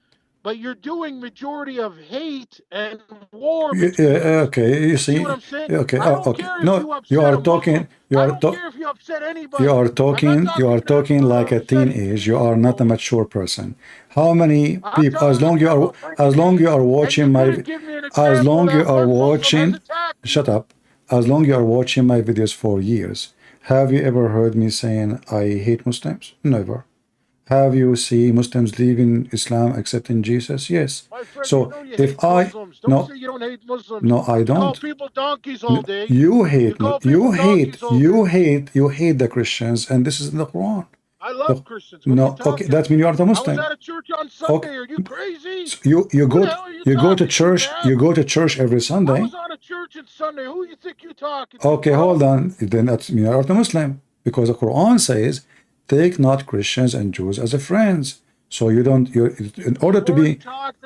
but you're doing majority of hate and war between us. Okay, you see what I'm saying? okay, I don't okay. care if No, you upset you are a Muslim. talking I don't care if you upset anybody. you are I'm not talking talking like a upsetting teenage. You are people. not a mature person. How many I'm people as long talking you are about bringing hate, watching and you my couldn't give me an as example long you that are one Muslim watching has attacked me. shut up. As long you are watching my videos for years, have you ever heard me saying I hate Muslims? Never. Have you seen Muslims leaving Islam, accepting Jesus? Yes. My friend, So you know you if hate I Muslims. Don't say you don't hate Muslims. no, I You call don't. people donkeys all day. You hate call people donkeys all day. you hate the Christians, and this is in the Quran. I love Christians. What are you No, okay, talking that about? means you are the I was Muslim. at a church on Okay, Sunday. Are you crazy? so Who the hell are you talking to, man? you go to church every I Sunday. was on a church on Sunday. Who you think you're talking to, Okay, bro? hold on. Then that's you are the Muslim because the Quran says, "Take not Christians and Jews as a friends." So you don't. You in order to be.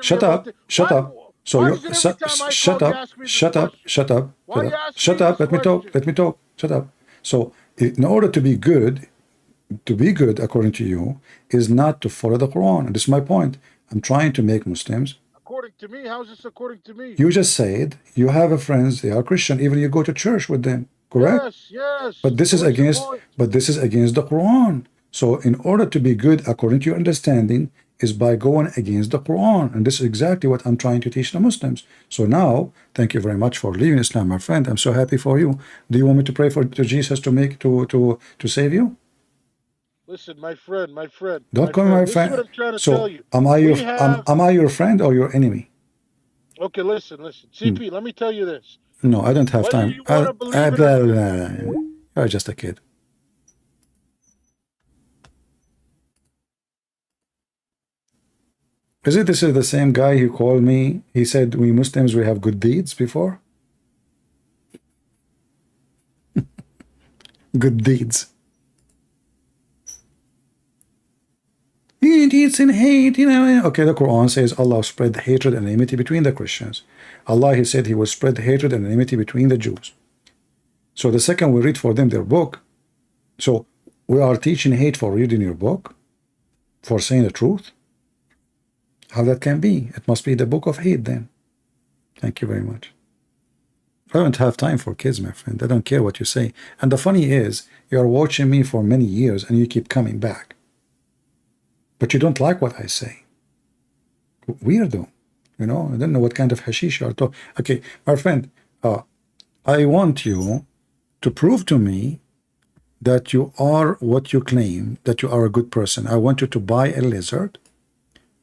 Shut up. Shut up. So why you is it every time I shut call you up. ask me this Shut up. question? Shut up. Why you ask Shut me up. this Let me talk. question? Let me talk. Shut up. So in order to be good according to you is not to follow the Quran. And this is my point. I'm trying to make Muslims. According to me, how's this according to me? You just said you have a friends, they are Christian, even you go to church with them, correct? Yes. But this is against the Quran. So in order to be good according to your understanding is by going against the Quran. And this is exactly what I'm trying to teach the Muslims. So now, thank you very much for leaving Islam, my friend. I'm so happy for you. Do you want me to pray for Jesus to save you? Listen, my friend. Don't call me my This is what friend. I'm trying to So tell you. am I your friend or your enemy? Okay, listen. CP, let me tell you this. No, I don't have Whether time. you want to believe it or not. You're just a kid. This is the same guy who called me? He said we Muslims, we have good deeds before? Good deeds. It's in hate, you know. Okay, the Quran says Allah spread hatred and enmity between the Christians. Allah, He said He will spread hatred and enmity between the Jews. So the second we read for them their book, so we are teaching hate for reading your book, for saying the truth. How that can be? It must be the book of hate then. Thank you very much. I don't have time for kids, my friend. I don't care what you say. And the funny is, you are watching me for many years and you keep coming back. But you don't like what I say. Weirdo. You know, I don't know what kind of hashish you are talking. Okay, my friend, I want you to prove to me that you are what you claim, that you are a good person. I want you to buy a lizard,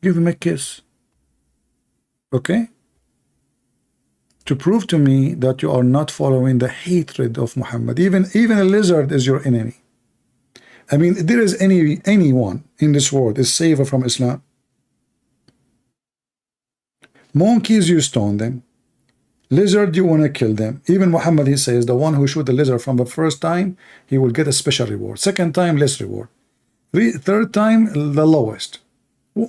give him a kiss. Okay? To prove to me that you are not following the hatred of Muhammad. Even a lizard is your enemy. I mean, if there is anyone in this world is safer from Islam. Monkeys, you stone them. Lizard, you want to kill them. Even Muhammad, he says, the one who shoot the lizard from the first time, he will get a special reward. Second time, less reward. Third time, the lowest.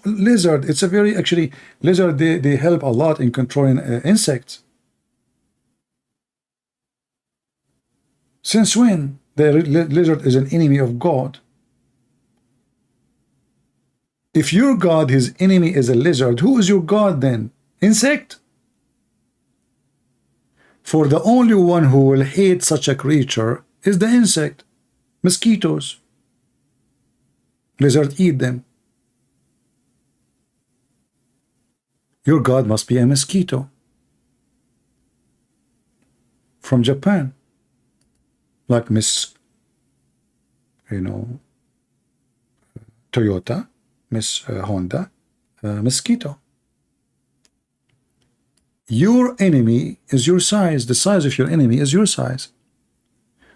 Lizard, it's a very, actually, lizard, they help a lot in controlling insects. Since when the lizard is an enemy of God? If your God, his enemy, is a lizard, who is your God then? Insect? For the only one who will hate such a creature is the insect. Mosquitoes. Lizard eat them. Your God must be a mosquito. From Japan. Like Miss, Toyota, Miss Honda, mosquito. Your enemy is your size. The size of your enemy is your size.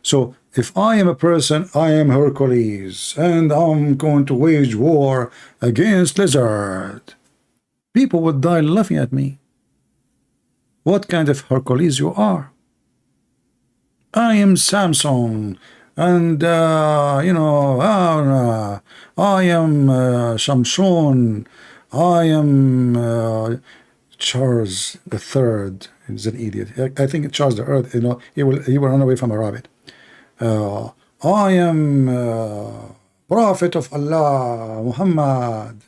So if I am a person, I am Hercules, and I'm going to wage war against lizard, people would die laughing at me. What kind of Hercules you are? I am Samson, and I am Shamshon, I am Charles the Third. He's an idiot. I think Charles the Third. He will run away from a rabbit. I am Prophet of Allah, Muhammad,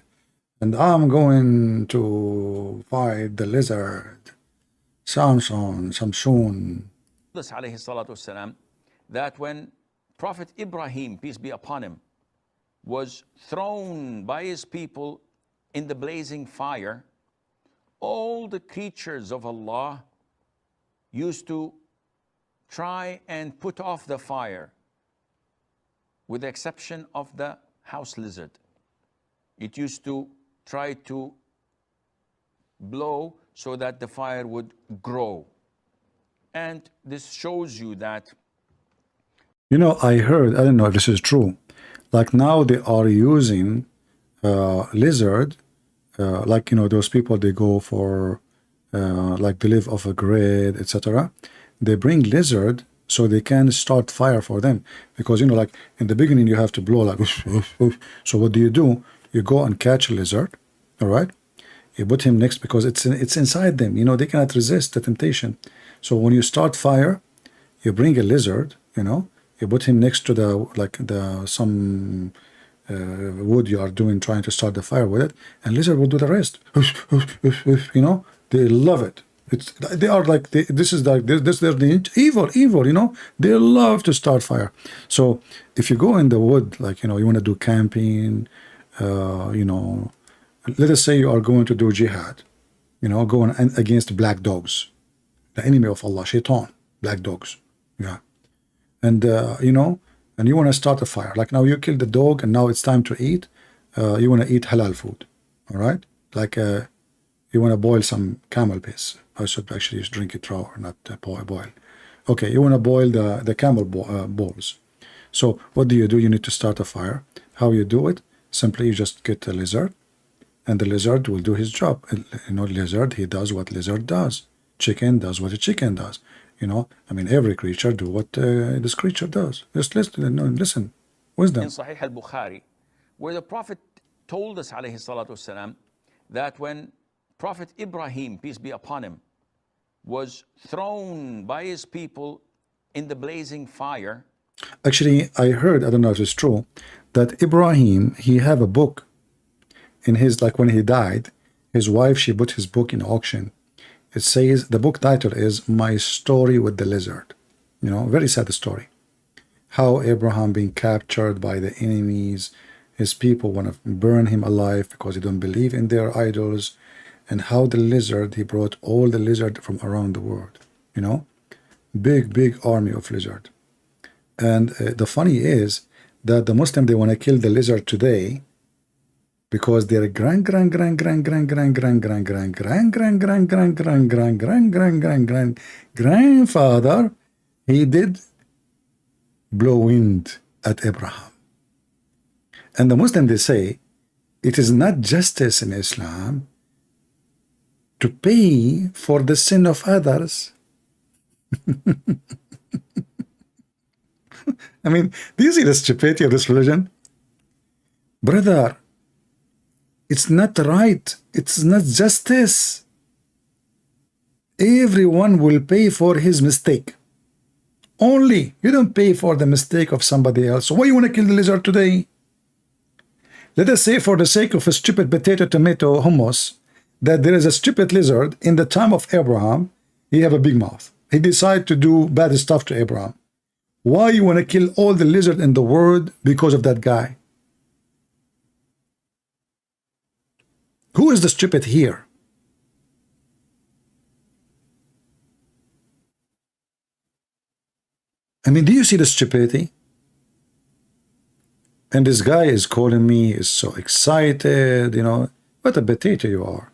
and I'm going to fight the lizard, Samson. That when Prophet Ibrahim, peace be upon him, was thrown by his people in the blazing fire, all the creatures of Allah used to try and put off the fire, with the exception of the house lizard. It used to try to blow so that the fire would grow. And this shows you that. I heard, I don't know if this is true, like now they are using lizard, like, those people, they go for, like they live off a grid, etc. They bring lizard so they can start fire for them. Because, like in the beginning, you have to blow like, oof, oof, oof. So what do? You go and catch a lizard, all right? You put him next, because it's inside them. They cannot resist the temptation. So when you start fire, you bring a lizard, you put him next to some wood you are trying to start the fire with it, and lizard will do the rest. They love it. They are like, this is like, this they're the evil, they love to start fire. So if you go in the wood, like, you want to do camping, let us say you are going to do jihad, going against black dogs, the enemy of Allah, shaitan, black dogs, yeah. And, and you want to start a fire. Like now you killed the dog and now it's time to eat. You want to eat halal food, all right? Like you want to boil some camel piss. I should actually just drink it raw, or not boil. Okay, you want to boil the camel balls. So what do? You need to start a fire. How you do it? Simply you just get a lizard, and the lizard will do his job. Lizard, he does what lizard does. Chicken does what a chicken does. Every creature do what this creature does. Just listen. Wisdom. In Sahih al-Bukhari, where the Prophet told us, alayhi salatu wasalam, that when Prophet Ibrahim, peace be upon him, was thrown by his people in the blazing fire. Actually, I heard, I don't know if it's true, that Ibrahim, he have a book in his, like when he died, his wife, she put his book in auction. It says, the book title is My Story with the Lizard. Very sad story. How Abraham being captured by the enemies, his people want to burn him alive because they don't believe in their idols, and how the lizard, he brought all the lizard from around the world. Big army of lizard. And the funny is that the Muslim, they want to kill the lizard today because their grandfather, he did blow wind at Abraham. And the Muslim, they say, it is not justice in Islam to pay for the sin of others. I mean, do you see the stupidity of this religion? Brother, it's not right. It's not justice. Everyone will pay for his mistake. Only. You don't pay for the mistake of somebody else. So why you want to kill the lizard today? Let us say, for the sake of a stupid potato, tomato, hummus, that there is a stupid lizard in the time of Abraham. He have a big mouth. He decided to do bad stuff to Abraham. Why you want to kill all the lizard in the world because of that guy? Who is the stupid here? I mean, do you see the stupidity? And this guy is calling me, is so excited, you know. What a potato you are.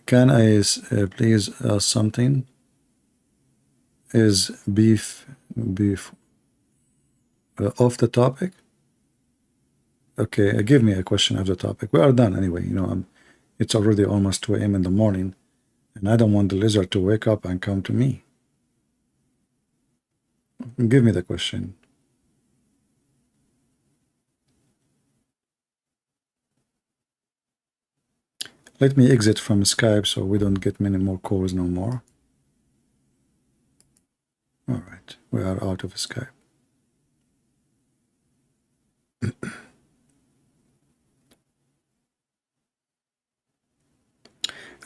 Can I please ask something? Is beef off the topic? Okay, give me a question of the topic. We are done anyway. You know, it's already almost 2 a.m. in the morning, and I don't want the lizard to wake up and come to me. Give me the question. Let me exit from Skype so we don't get many more calls no more. All right, we are out of Skype.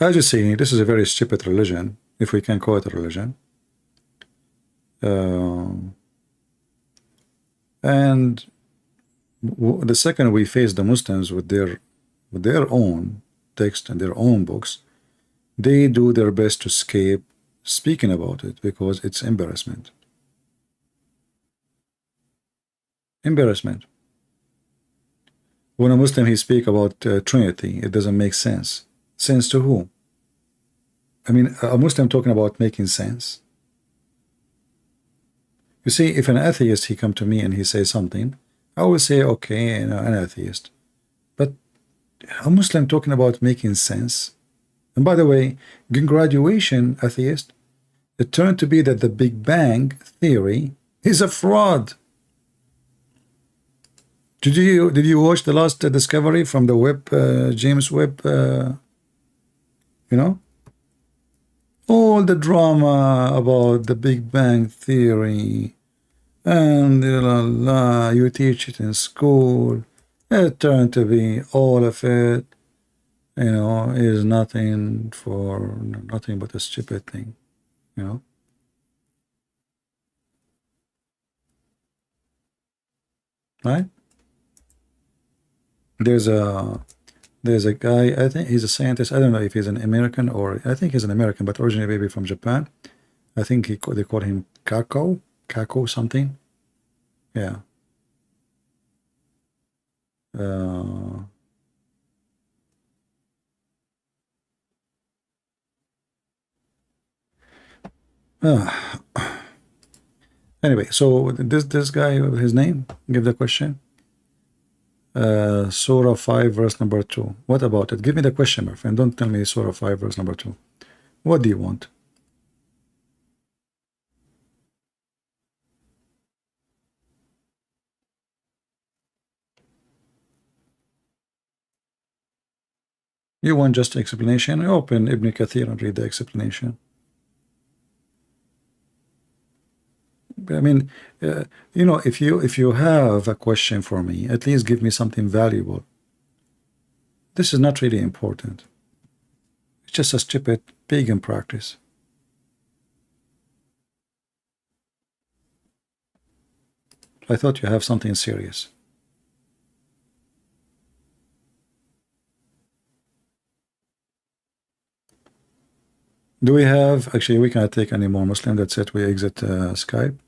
As you see, this is a very stupid religion, if we can call it a religion. And the second we face the Muslims with their own text and their own books, they do their best to escape speaking about it because it's embarrassment. Embarrassment. When a Muslim he speak about Trinity, it doesn't make sense. Sense to who? I mean, a Muslim talking about making sense. You see, if an atheist he come to me and he says something, I will say, okay, you know, an atheist. But a Muslim talking about making sense. And by the way, in graduation, atheist, it turned to be that the Big Bang theory is a fraud. Did you watch the last discovery from the Webb, James Webb? You know, all the drama about the Big Bang theory, and you teach it in school. It turned to be all of it, you know, is nothing but a stupid thing, you know. Right? There's a guy, I think he's a scientist. I don't know if he's an American or I think he's an American, but originally maybe from Japan. I think they call him Kako something. Yeah. Anyway, so this guy, his name, give the question. Surah 5 verse number 2. What about it? Give me the question, my friend. Don't tell me Surah 5 verse number 2. What do you want? You want just explanation? Open Ibn Kathir and read the explanation. I mean, you know, if you have a question for me, at least give me something valuable. This is not really important. It's just a stupid pagan practice. I thought you have something serious. Do we have, actually we cannot take any more Muslim, that's it, we exit Skype.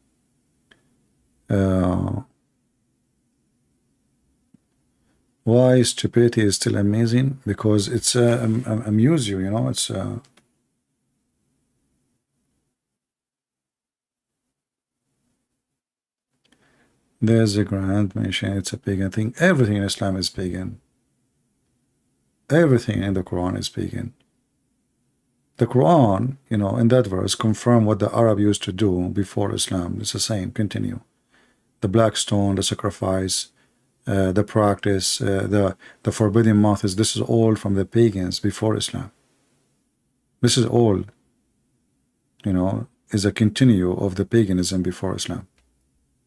Why stupidity is still amazing? Because it's amuse you, you know, it's There's a grand mention. It's a pagan thing. Everything in Islam is pagan. Everything in the Quran is pagan. The Quran, you know, in that verse, confirm what the Arab used to do before Islam. It's the same. Continue. The black stone, the sacrifice, the practice, the forbidden months. This is all from the pagans before Islam. This is all, you know, is a continue of the paganism before Islam.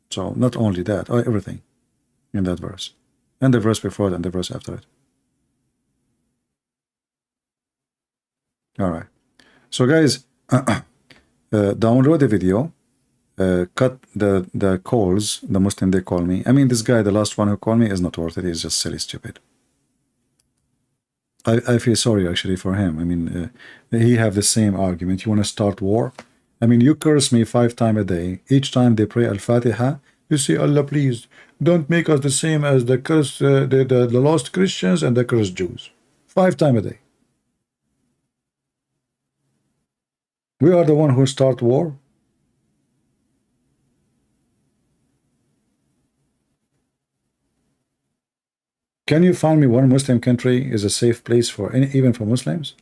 So not only that, everything in that verse, and the verse before it, and the verse after it. All right. So guys, download the video, cut the calls, the Muslim they call me. I mean, this guy, the last one who called me, is not worth it. He's just silly, stupid. I feel sorry actually for him. I mean, he have the same argument. You want to start war? I mean, you curse me 5 times a day. Each time they pray Al-Fatiha, you say, Allah, please, don't make us the same as the cursed, the lost Christians and the cursed Jews. 5 times a day. We are the one who start war. Can you find me one Muslim country is a safe place for even for Muslims?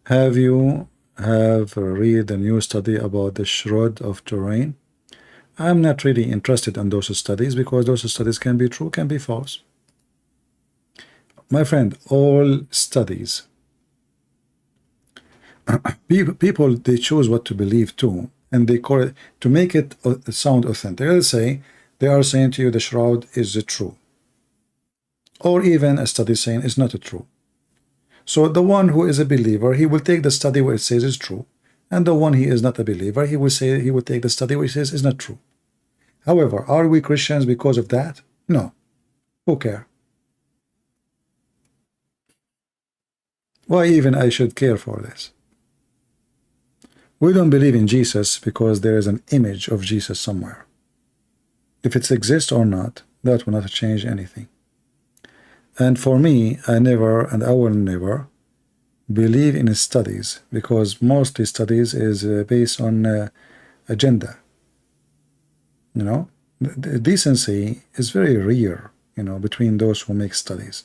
Have you read a new study about the shroud of Turin? I'm not really interested in those studies because those studies can be true, can be false. My friend, all studies, people, they choose what to believe too, and they call it, to make it sound authentic. Let's say they are saying to you the shroud is true, or even a study saying it's not true. So the one who is a believer, he will take the study where it says is true, and the one he is not a believer, he will take the study where it says is not true. However, are we Christians because of that? No. Who care? Why even I should care for this? We don't believe in Jesus because there is an image of Jesus somewhere. If it exists or not, that will not change anything. And for me, I never and I will never believe in studies, because mostly studies is based on agenda. You know, the decency is very rare, you know, between those who make studies.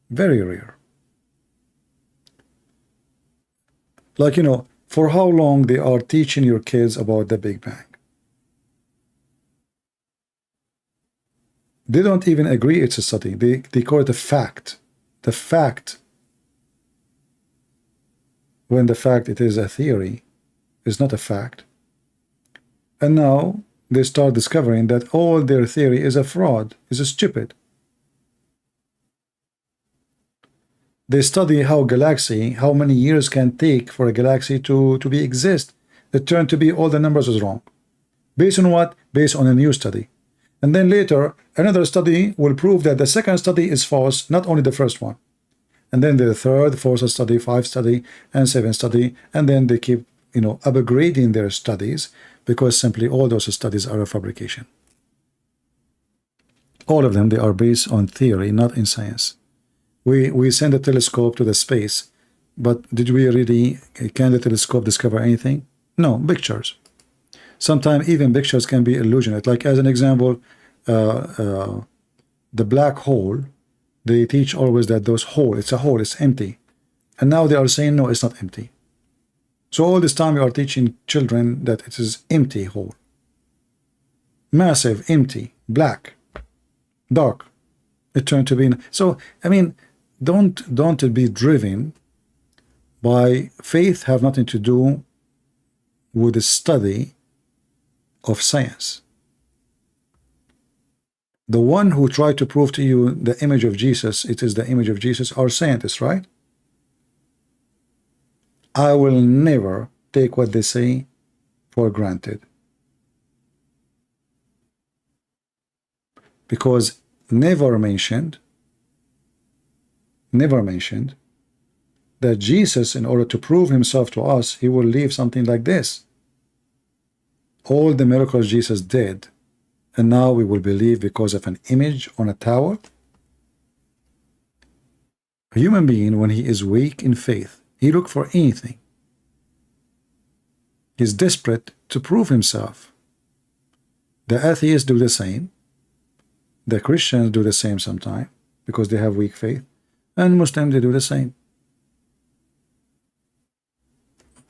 Very rare. Like, you know, for how long they are teaching your kids about the Big Bang? They don't even agree it's a study. They call it a fact. The fact, when the fact it is a theory, is not a fact. And now they start discovering that all their theory is a fraud, is a stupid. They study how many years can take for a galaxy to exist. It turned to be all the numbers is wrong. Based on what? Based on a new study. And then later, another study will prove that the second study is false, not only the first one. And then the third, fourth study, 5th study, and 7th study, and then they keep, you know, upgrading their studies, because simply all those studies are a fabrication. All of them, they are based on theory, not in science. We send a telescope to the space, but did we really, can the telescope discover anything? No, pictures. Sometimes even pictures can be illusionate. Like as an example, the black hole, they teach always that those hole, it's a hole, it's empty. And now they are saying, no, it's not empty. So all this time we are teaching children that it is empty hole. Massive, empty, black, dark. It turned to be. So, I mean, don't be driven by faith, have nothing to do with the study of science. The one who tried to prove to you the image of Jesus, it is the image of Jesus, are scientists, right? I will never take what they say for granted, because never mentioned that Jesus, in order to prove himself to us, he will leave something like this. All the miracles Jesus did, and now we will believe because of an image on a tower? A human being, when he is weak in faith, He look for anything. He's desperate to prove himself. The atheists do the same. The Christians do the same sometimes because they have weak faith. And Muslims, they do the same.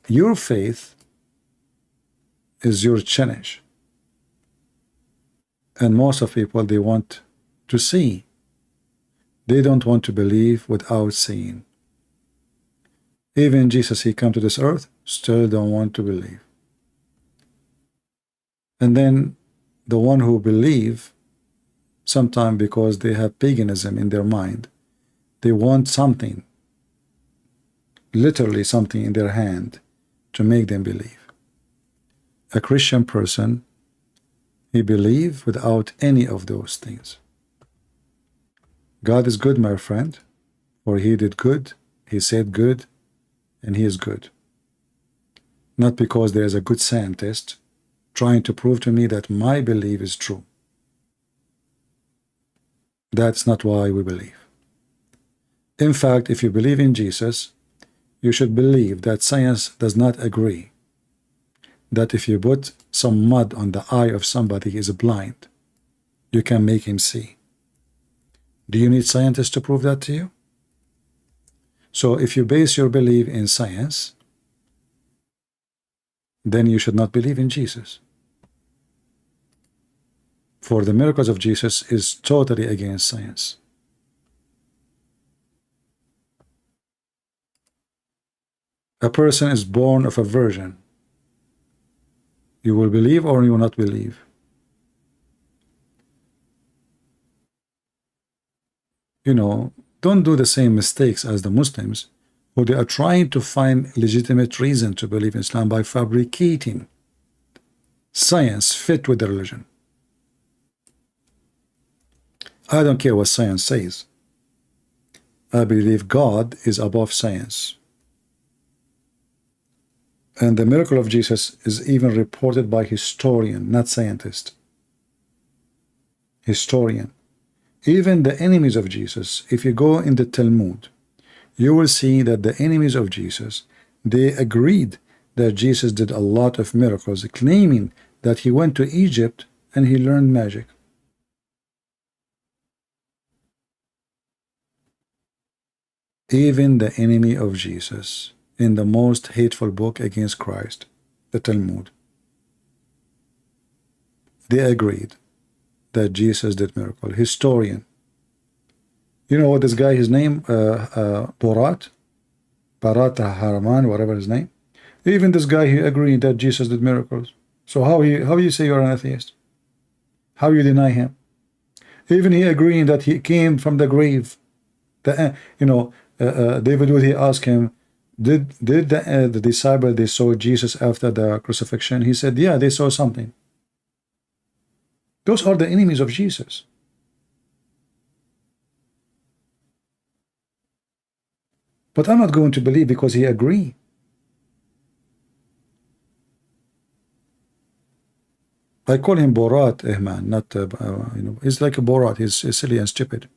Your faith is your challenge. And most of people, they want to see. They don't want to believe without seeing. Even Jesus, he come to this earth, still don't want to believe. And then the one who believe, sometimes because they have paganism in their mind, they want something, literally something in their hand to make them believe. A Christian person, he believe without any of those things. God is good, my friend, for he did good, he said good, and he is good. Not because there is a good scientist trying to prove to me that my belief is true. That's not why we believe. In fact, if you believe in Jesus, you should believe that science does not agree that if you put some mud on the eye of somebody who is blind, you can make him see. Do you need scientists to prove that to you? So if you base your belief in science, then you should not believe in Jesus. For the miracles of Jesus is totally against science. A person is born of a virgin. You will believe or you will not believe. You know, don't do the same mistakes as the Muslims, who they are trying to find legitimate reason to believe in Islam by fabricating science fit with the religion. I don't care what science says. I believe God is above science. And the miracle of Jesus is even reported by historian, not scientist. Historian. Even the enemies of Jesus, if you go in the Talmud, you will see that the enemies of Jesus, they agreed that Jesus did a lot of miracles, claiming that he went to Egypt and he learned magic. Even the enemy of Jesus, in the most hateful book against Christ, the Talmud, they agreed that Jesus did miracle. Historian. You know what this guy, his name, Barat Haraman, whatever his name. Even this guy, he agreed that Jesus did miracles. So how you say you're an atheist? How you deny him? Even he agreeing that he came from the grave. David Wood, he asked him, did the disciple, they saw Jesus after the crucifixion? He said, yeah, they saw something. Those are the enemies of Jesus. But I'm not going to believe because he agreed. I call him Borat, Ehman, not, he's like a Borat, he's silly and stupid.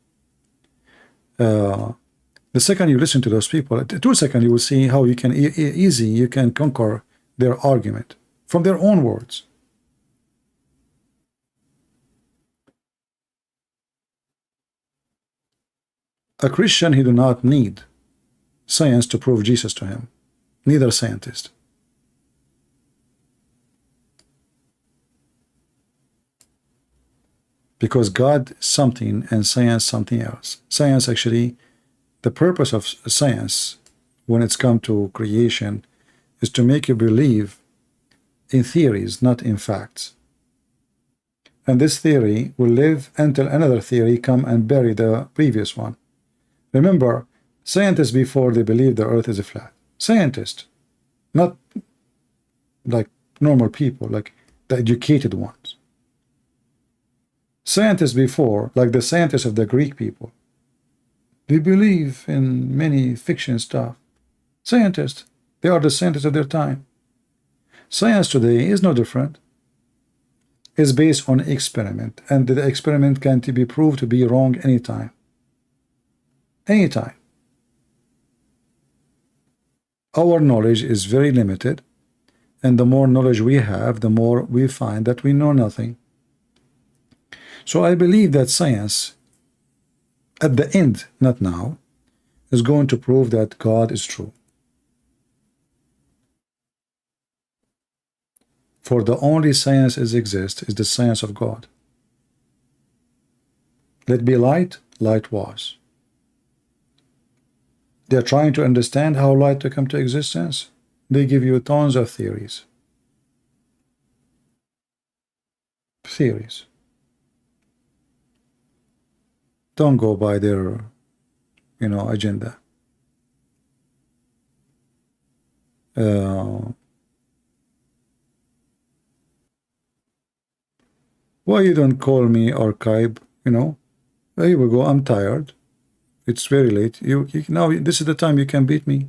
The second you listen to those people, 2 seconds, you will see how you can you can conquer their argument from their own words. A Christian, he do not need science to prove Jesus to him, neither a scientist. Because God something and science something else. Science actually, the purpose of science when it's come to creation is to make you believe in theories, not in facts. And this theory will live until another theory come and bury the previous one. Remember, scientists before they believed the earth is a flat. Scientists, not like normal people, like the educated ones. Scientists before, like the scientists of the Greek people, they believe in many fiction stuff. Scientists, they are the scientists of their time. Science today is no different. It's based on experiment, and the experiment can be proved to be wrong anytime. Anytime. our knowledge is very limited, and the more knowledge we have, the more we find that we know nothing. So I believe that science, at the end, not now, is going to prove that God is true. For the only science that exists is the science of God. Let be light, light was. They're trying to understand how light to come to existence. They give you tons of theories. Theories. Don't go by their, agenda. Why you don't call me archive? Here we go. I'm tired. It's very late. You now. This is the time you can beat me.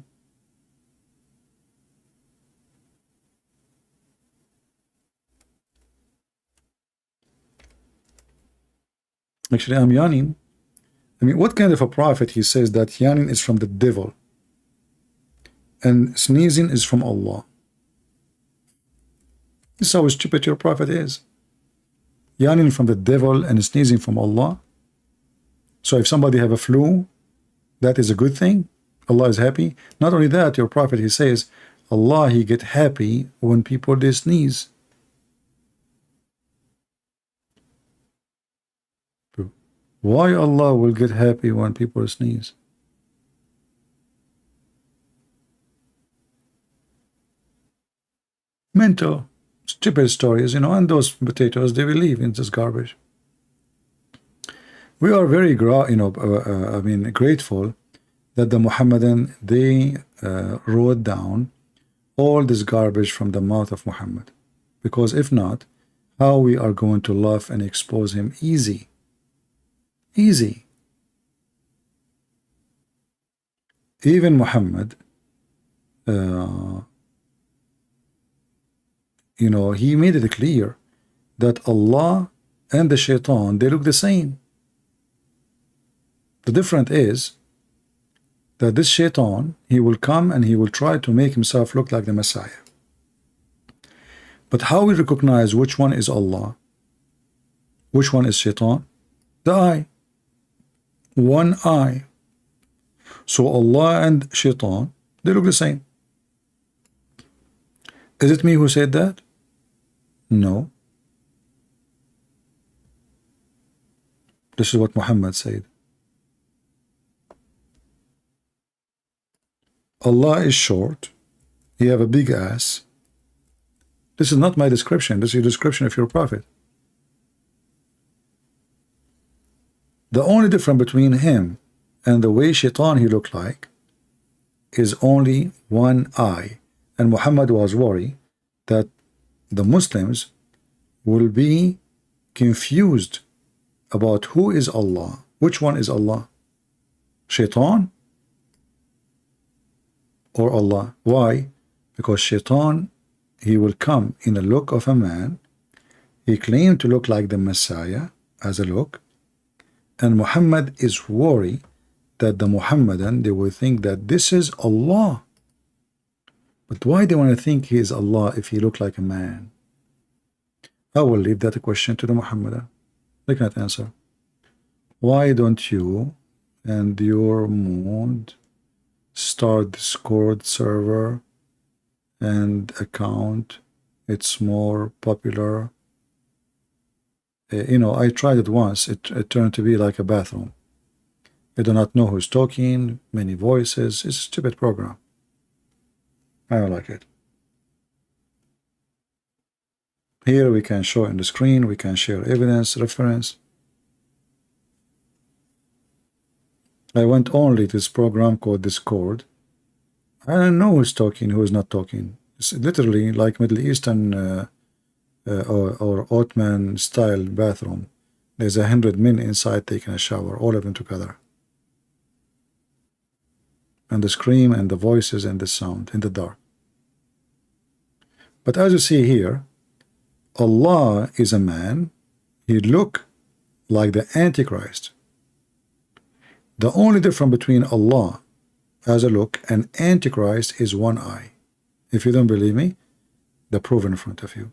Actually, I'm yawning. I mean, what kind of a prophet he says that yawning is from the devil and sneezing is from Allah? This is how stupid your prophet is. Yawning from the devil and sneezing from Allah. So if somebody have a flu, that is a good thing. Allah is happy. Not only that, your prophet, he says, Allah, he get happy when people they sneeze. Why Allah will get happy when people sneeze? Mental, stupid stories, and those potatoes, they believe in this garbage. We are very, grateful that the Muhammadan, they wrote down all this garbage from the mouth of Muhammad. Because if not, how we are going to laugh and expose him easy? Easy. Even Muhammad, he made it clear that Allah and the shaitan, they look the same. The difference is that this shaitan, he will come and he will try to make himself look like the Messiah. But how we recognize which one is Allah, which one is shaitan? The eye. One eye. So Allah and shaitan, they look the same. Is it me who said that? No. This is what Muhammad said. Allah is short. He have a big ass. This is not my description. This is your description of your prophet. The only difference between him and the way shaitan he looked like is only one eye. And Muhammad was worried that the Muslims will be confused about who is Allah. Which one is Allah? Shaitan or Allah? Why? Because shaitan, he will come in the look of a man. He claimed to look like the Messiah as a look. And Muhammad is worried that the Muhammadan, they will think that this is Allah. But why they want to think he is Allah if he look like a man? I will leave that question to the Muhammadan. They cannot answer. Why don't you and your mood start Discord server and account? It's more popular. I tried it once. It turned to be like a bathroom. You do not know who's talking, many voices. It's a stupid program. I don't like it. Here we can show on the screen, we can share evidence, reference. I went only to this program called Discord. I don't know who's talking, who is not talking. It's literally like Middle Eastern or Ottoman style bathroom. There's 100 men inside taking a shower, all of them together. And the scream and the voices and the sound in the dark. But as you see here, Allah is a man. He look like the Antichrist. The only difference between Allah as a look, and Antichrist is one eye. If you don't believe me, the proof in front of you.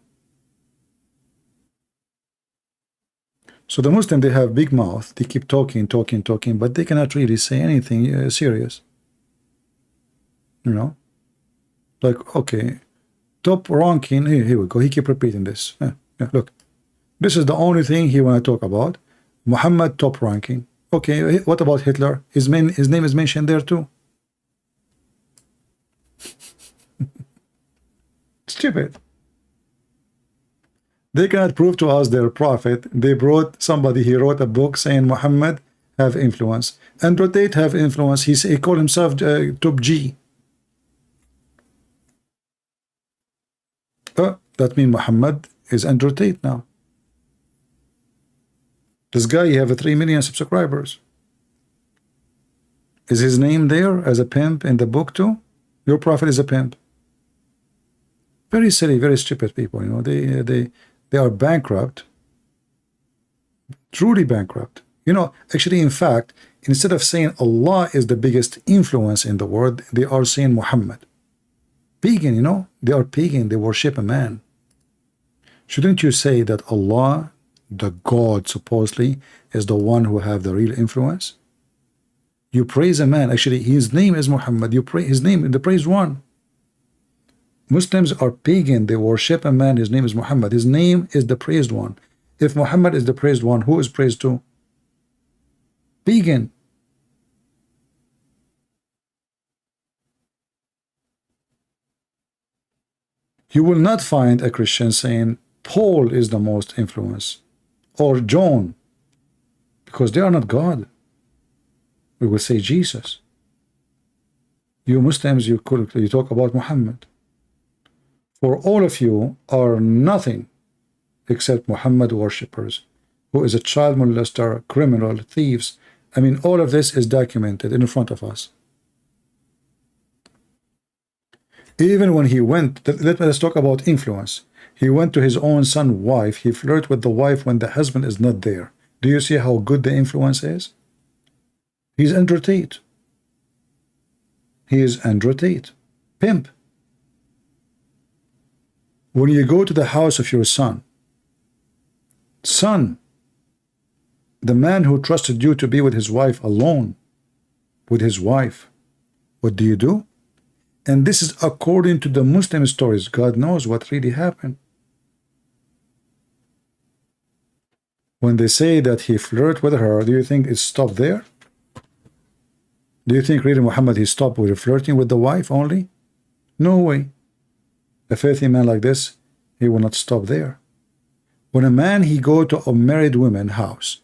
So the Muslim, they have big mouth, they keep talking, but they cannot really say anything serious. You know, like, okay, top ranking, here we go, he keep repeating this. Look, this is the only thing he want to talk about. Muhammad top ranking. Okay, what about Hitler? His name is mentioned there too. Stupid. They cannot prove to us their prophet. They brought somebody, he wrote a book saying Muhammad have influence. Andrew Tate have influence. He called himself top G. That means Muhammad is Andrew Tate now. This guy, he have 3 million subscribers. Is his name there as a pimp in the book too? Your prophet is a pimp. Very silly, very stupid people. You know, they are bankrupt, truly bankrupt. You know, actually, in fact, instead of saying Allah is the biggest influence in the world, they are saying Muhammad. Pagan, you know, they are pagan. They worship a man. Shouldn't you say that Allah, the God, supposedly, is the one who have the real influence? You praise a man. Actually, his name is Muhammad. You praise his name, the praised one. Muslims are pagan. They worship a man. His name is Muhammad. His name is the praised one. If Muhammad is the praised one, who is praised to? Pagan. You will not find a Christian saying Paul is the most influence or John, because they are not God. We will say Jesus. You Muslims, you talk about Muhammad. For all of you are nothing except Muhammad worshippers, who is a child molester, criminal, thieves. I mean, all of this is documented in front of us. Even when he went, let's talk about influence. He went to his own son's wife. He flirted with the wife when the husband is not there. Do you see how good the influence is? He's Andrew Tate. He is Andrew Tate. Pimp. When you go to the house of your son, the man who trusted you to be with his wife alone, with his wife, what do you do? And this is according to the Muslim stories. God knows what really happened. When they say that he flirted with her, do you think it stopped there? Do you think really Muhammad, he stopped with flirting with the wife only? No way. A faithful man like this, he will not stop there. When a man, he go to a married woman's house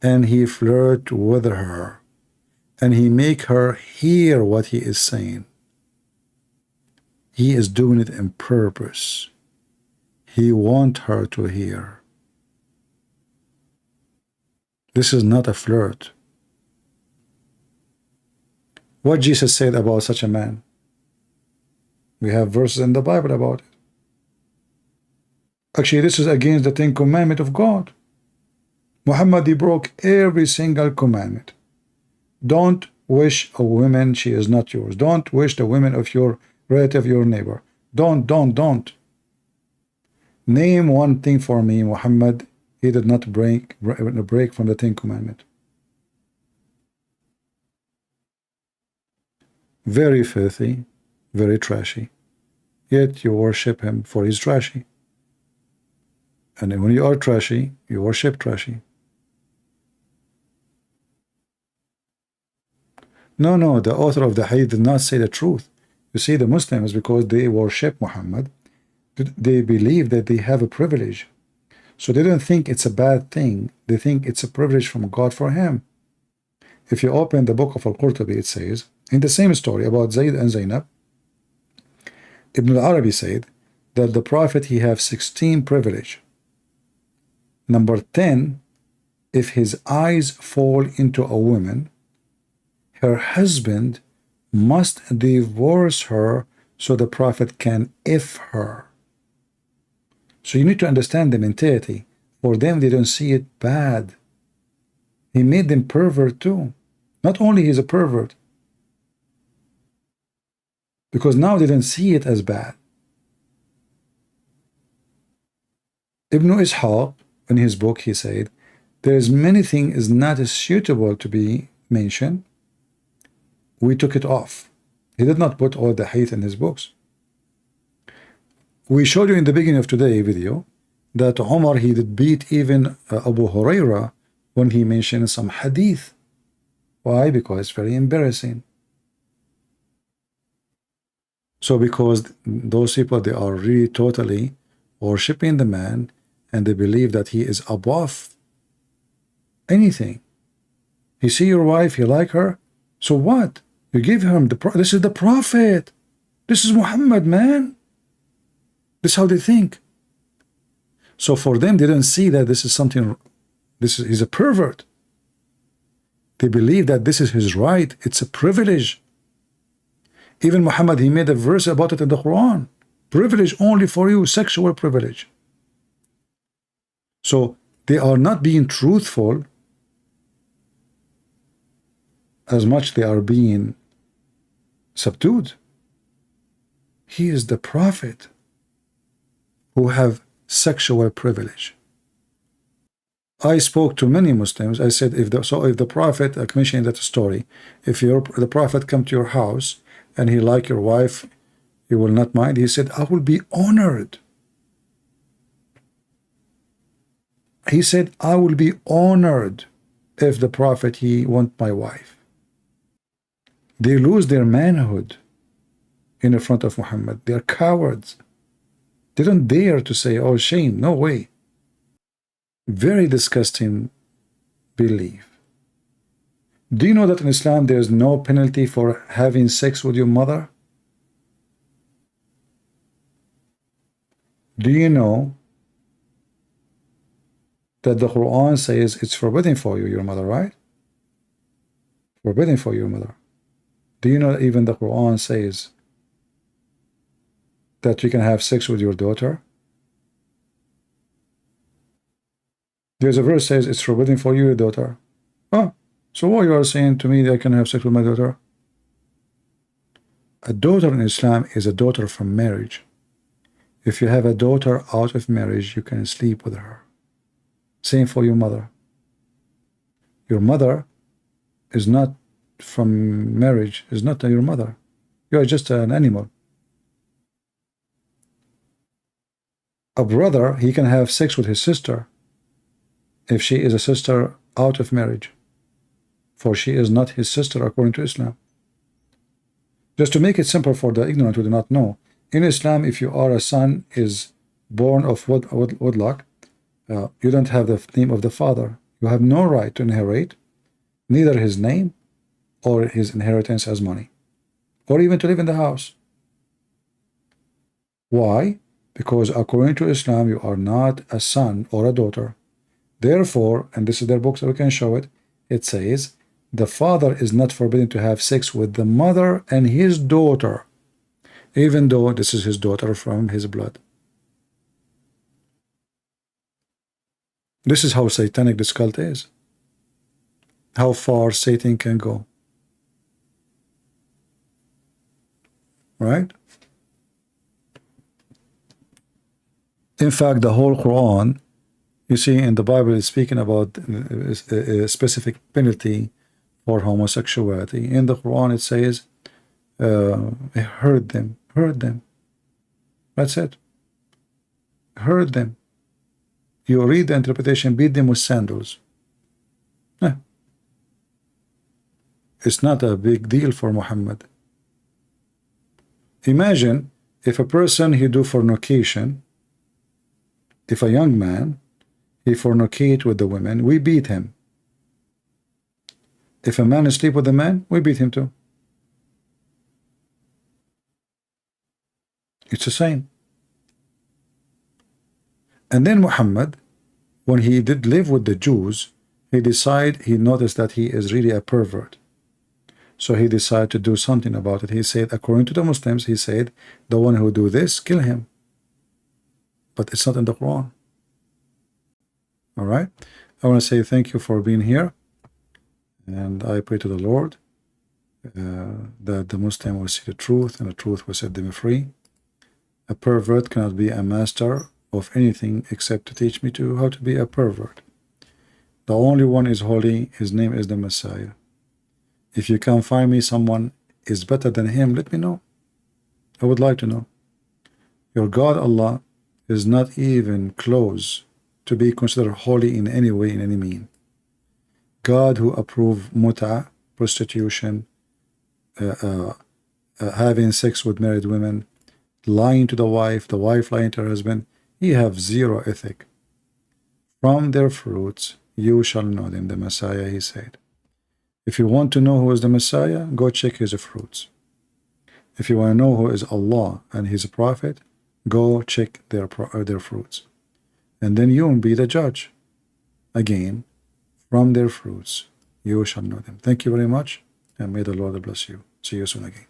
and he flirt with her and he make her hear what he is saying, he is doing it on purpose. He want her to hear. This is not a flirt. What Jesus said about such a man? We have verses in the Bible about it. Actually, this is against the 10 commandments of God. Muhammad, he broke every single commandment. Don't wish a woman she is not yours. Don't wish the women of your relative, your neighbor. Don't. Name one thing for me, Muhammad, he did not break from the 10 commandments. Very filthy, very trashy. Yet you worship him for his trashy. And when you are trashy, you worship trashy. No, the author of the hadith did not say the truth. You see, the Muslims, because they worship Muhammad, they believe that they have a privilege. So they don't think it's a bad thing. They think it's a privilege from God for him. If you open the book of Al-Qurtubi, it says, in the same story about Zayd and Zainab, Ibn al-Arabi said that the Prophet, he have 16 privilege. Number 10, if his eyes fall into a woman, her husband must divorce her so the Prophet can if her. So you need to understand the mentality. For them, they don't see it bad. He made them pervert too. Not only he's a pervert, because now they don't see it as bad. Ibn Ishaq, in his book, he said, there is many things not suitable to be mentioned. We took it off. He did not put all the hadith in his books. We showed you in the beginning of today's video that Umar, he did beat even Abu Huraira when he mentioned some hadith. Why? Because it's very embarrassing. So because those people, they are really totally worshipping the man, and they believe that he is above anything. You see your wife, you like her, so what? You give him this is the Prophet. This is Muhammad, man. This is how they think. So for them, they don't see that this is something, he's a pervert. They believe that this is his right. It's a privilege. Even Muhammad, he made a verse about it in the Quran. Privilege only for you, sexual privilege. So they are not being truthful as much they are being subdued. He is the Prophet who have sexual privilege. I spoke to many Muslims. I said, if the Prophet, I mentioned that story, if the Prophet come to your house and he like your wife, you will not mind. He said, I will be honored. He said, I will be honored if the Prophet, he want my wife. They lose their manhood in the front of Muhammad. They are cowards. They don't dare to say, oh, shame, no way. Very disgusting belief. Do you know that in Islam there is no penalty for having sex with your mother? Do you know that the Quran says it's forbidden for you, your mother, right? Forbidden for your mother. Do you know that even the Quran says that you can have sex with your daughter? There's a verse says it's forbidden for you, your daughter. Oh, so what you are saying to me that I can have sex with my daughter? A daughter in Islam is a daughter from marriage. If you have a daughter out of marriage, you can sleep with her. Same for your mother. Your mother is not from marriage, is not your mother. You are just an animal. A brother, he can have sex with his sister if she is a sister out of marriage, for she is not his sister according to Islam. Just to make it simple for the ignorant who do not know, in Islam, if you are a son is born of wedlock, you don't have the name of the father. You have no right to inherit neither his name or his inheritance as money, or even to live in the house. Why? Because according to Islam, you are not a son or a daughter. Therefore, and this is their books, so we can show it, it says, the father is not forbidden to have sex with the mother and his daughter, even though this is his daughter from his blood. This is how satanic this cult is. How far Satan can go. Right? In fact, the whole Quran, you see in the Bible, is speaking about a specific penalty for homosexuality. In the Quran, it says, hurt them. That's it. Hurt them. You read the interpretation, beat them with sandals. It's not a big deal for Muhammad. Imagine if a person, he do fornication, if a young man, he fornicate with the women, we beat him. If a man sleep with a man, we beat him too. It's the same. And then Muhammad, when he did live with the Jews, he noticed that he is really a pervert. So he decided to do something about it. He said, according to the Muslims, he said, the one who do this, kill him. But it's not in the Quran. All right. I want to say thank you for being here. And I pray to the Lord that the Muslim will see the truth and the truth will set them free. A pervert cannot be a master of anything except to teach me how to be a pervert. The only one is holy, his name is the Messiah. If you can find me someone is better than him, let me know. I would like to know. Your God Allah is not even close to be considered holy in any way, in any mean. God who approved muta, prostitution, having sex with married women, lying to the wife lying to her husband, he have zero ethic. From their fruits you shall know them, the Messiah, he said. If you want to know who is the Messiah, go check his fruits. If you want to know who is Allah and his prophet, go check their fruits. And then you will be the judge. Again, from their fruits you shall know them. Thank you very much, and may the Lord bless you. See you soon again.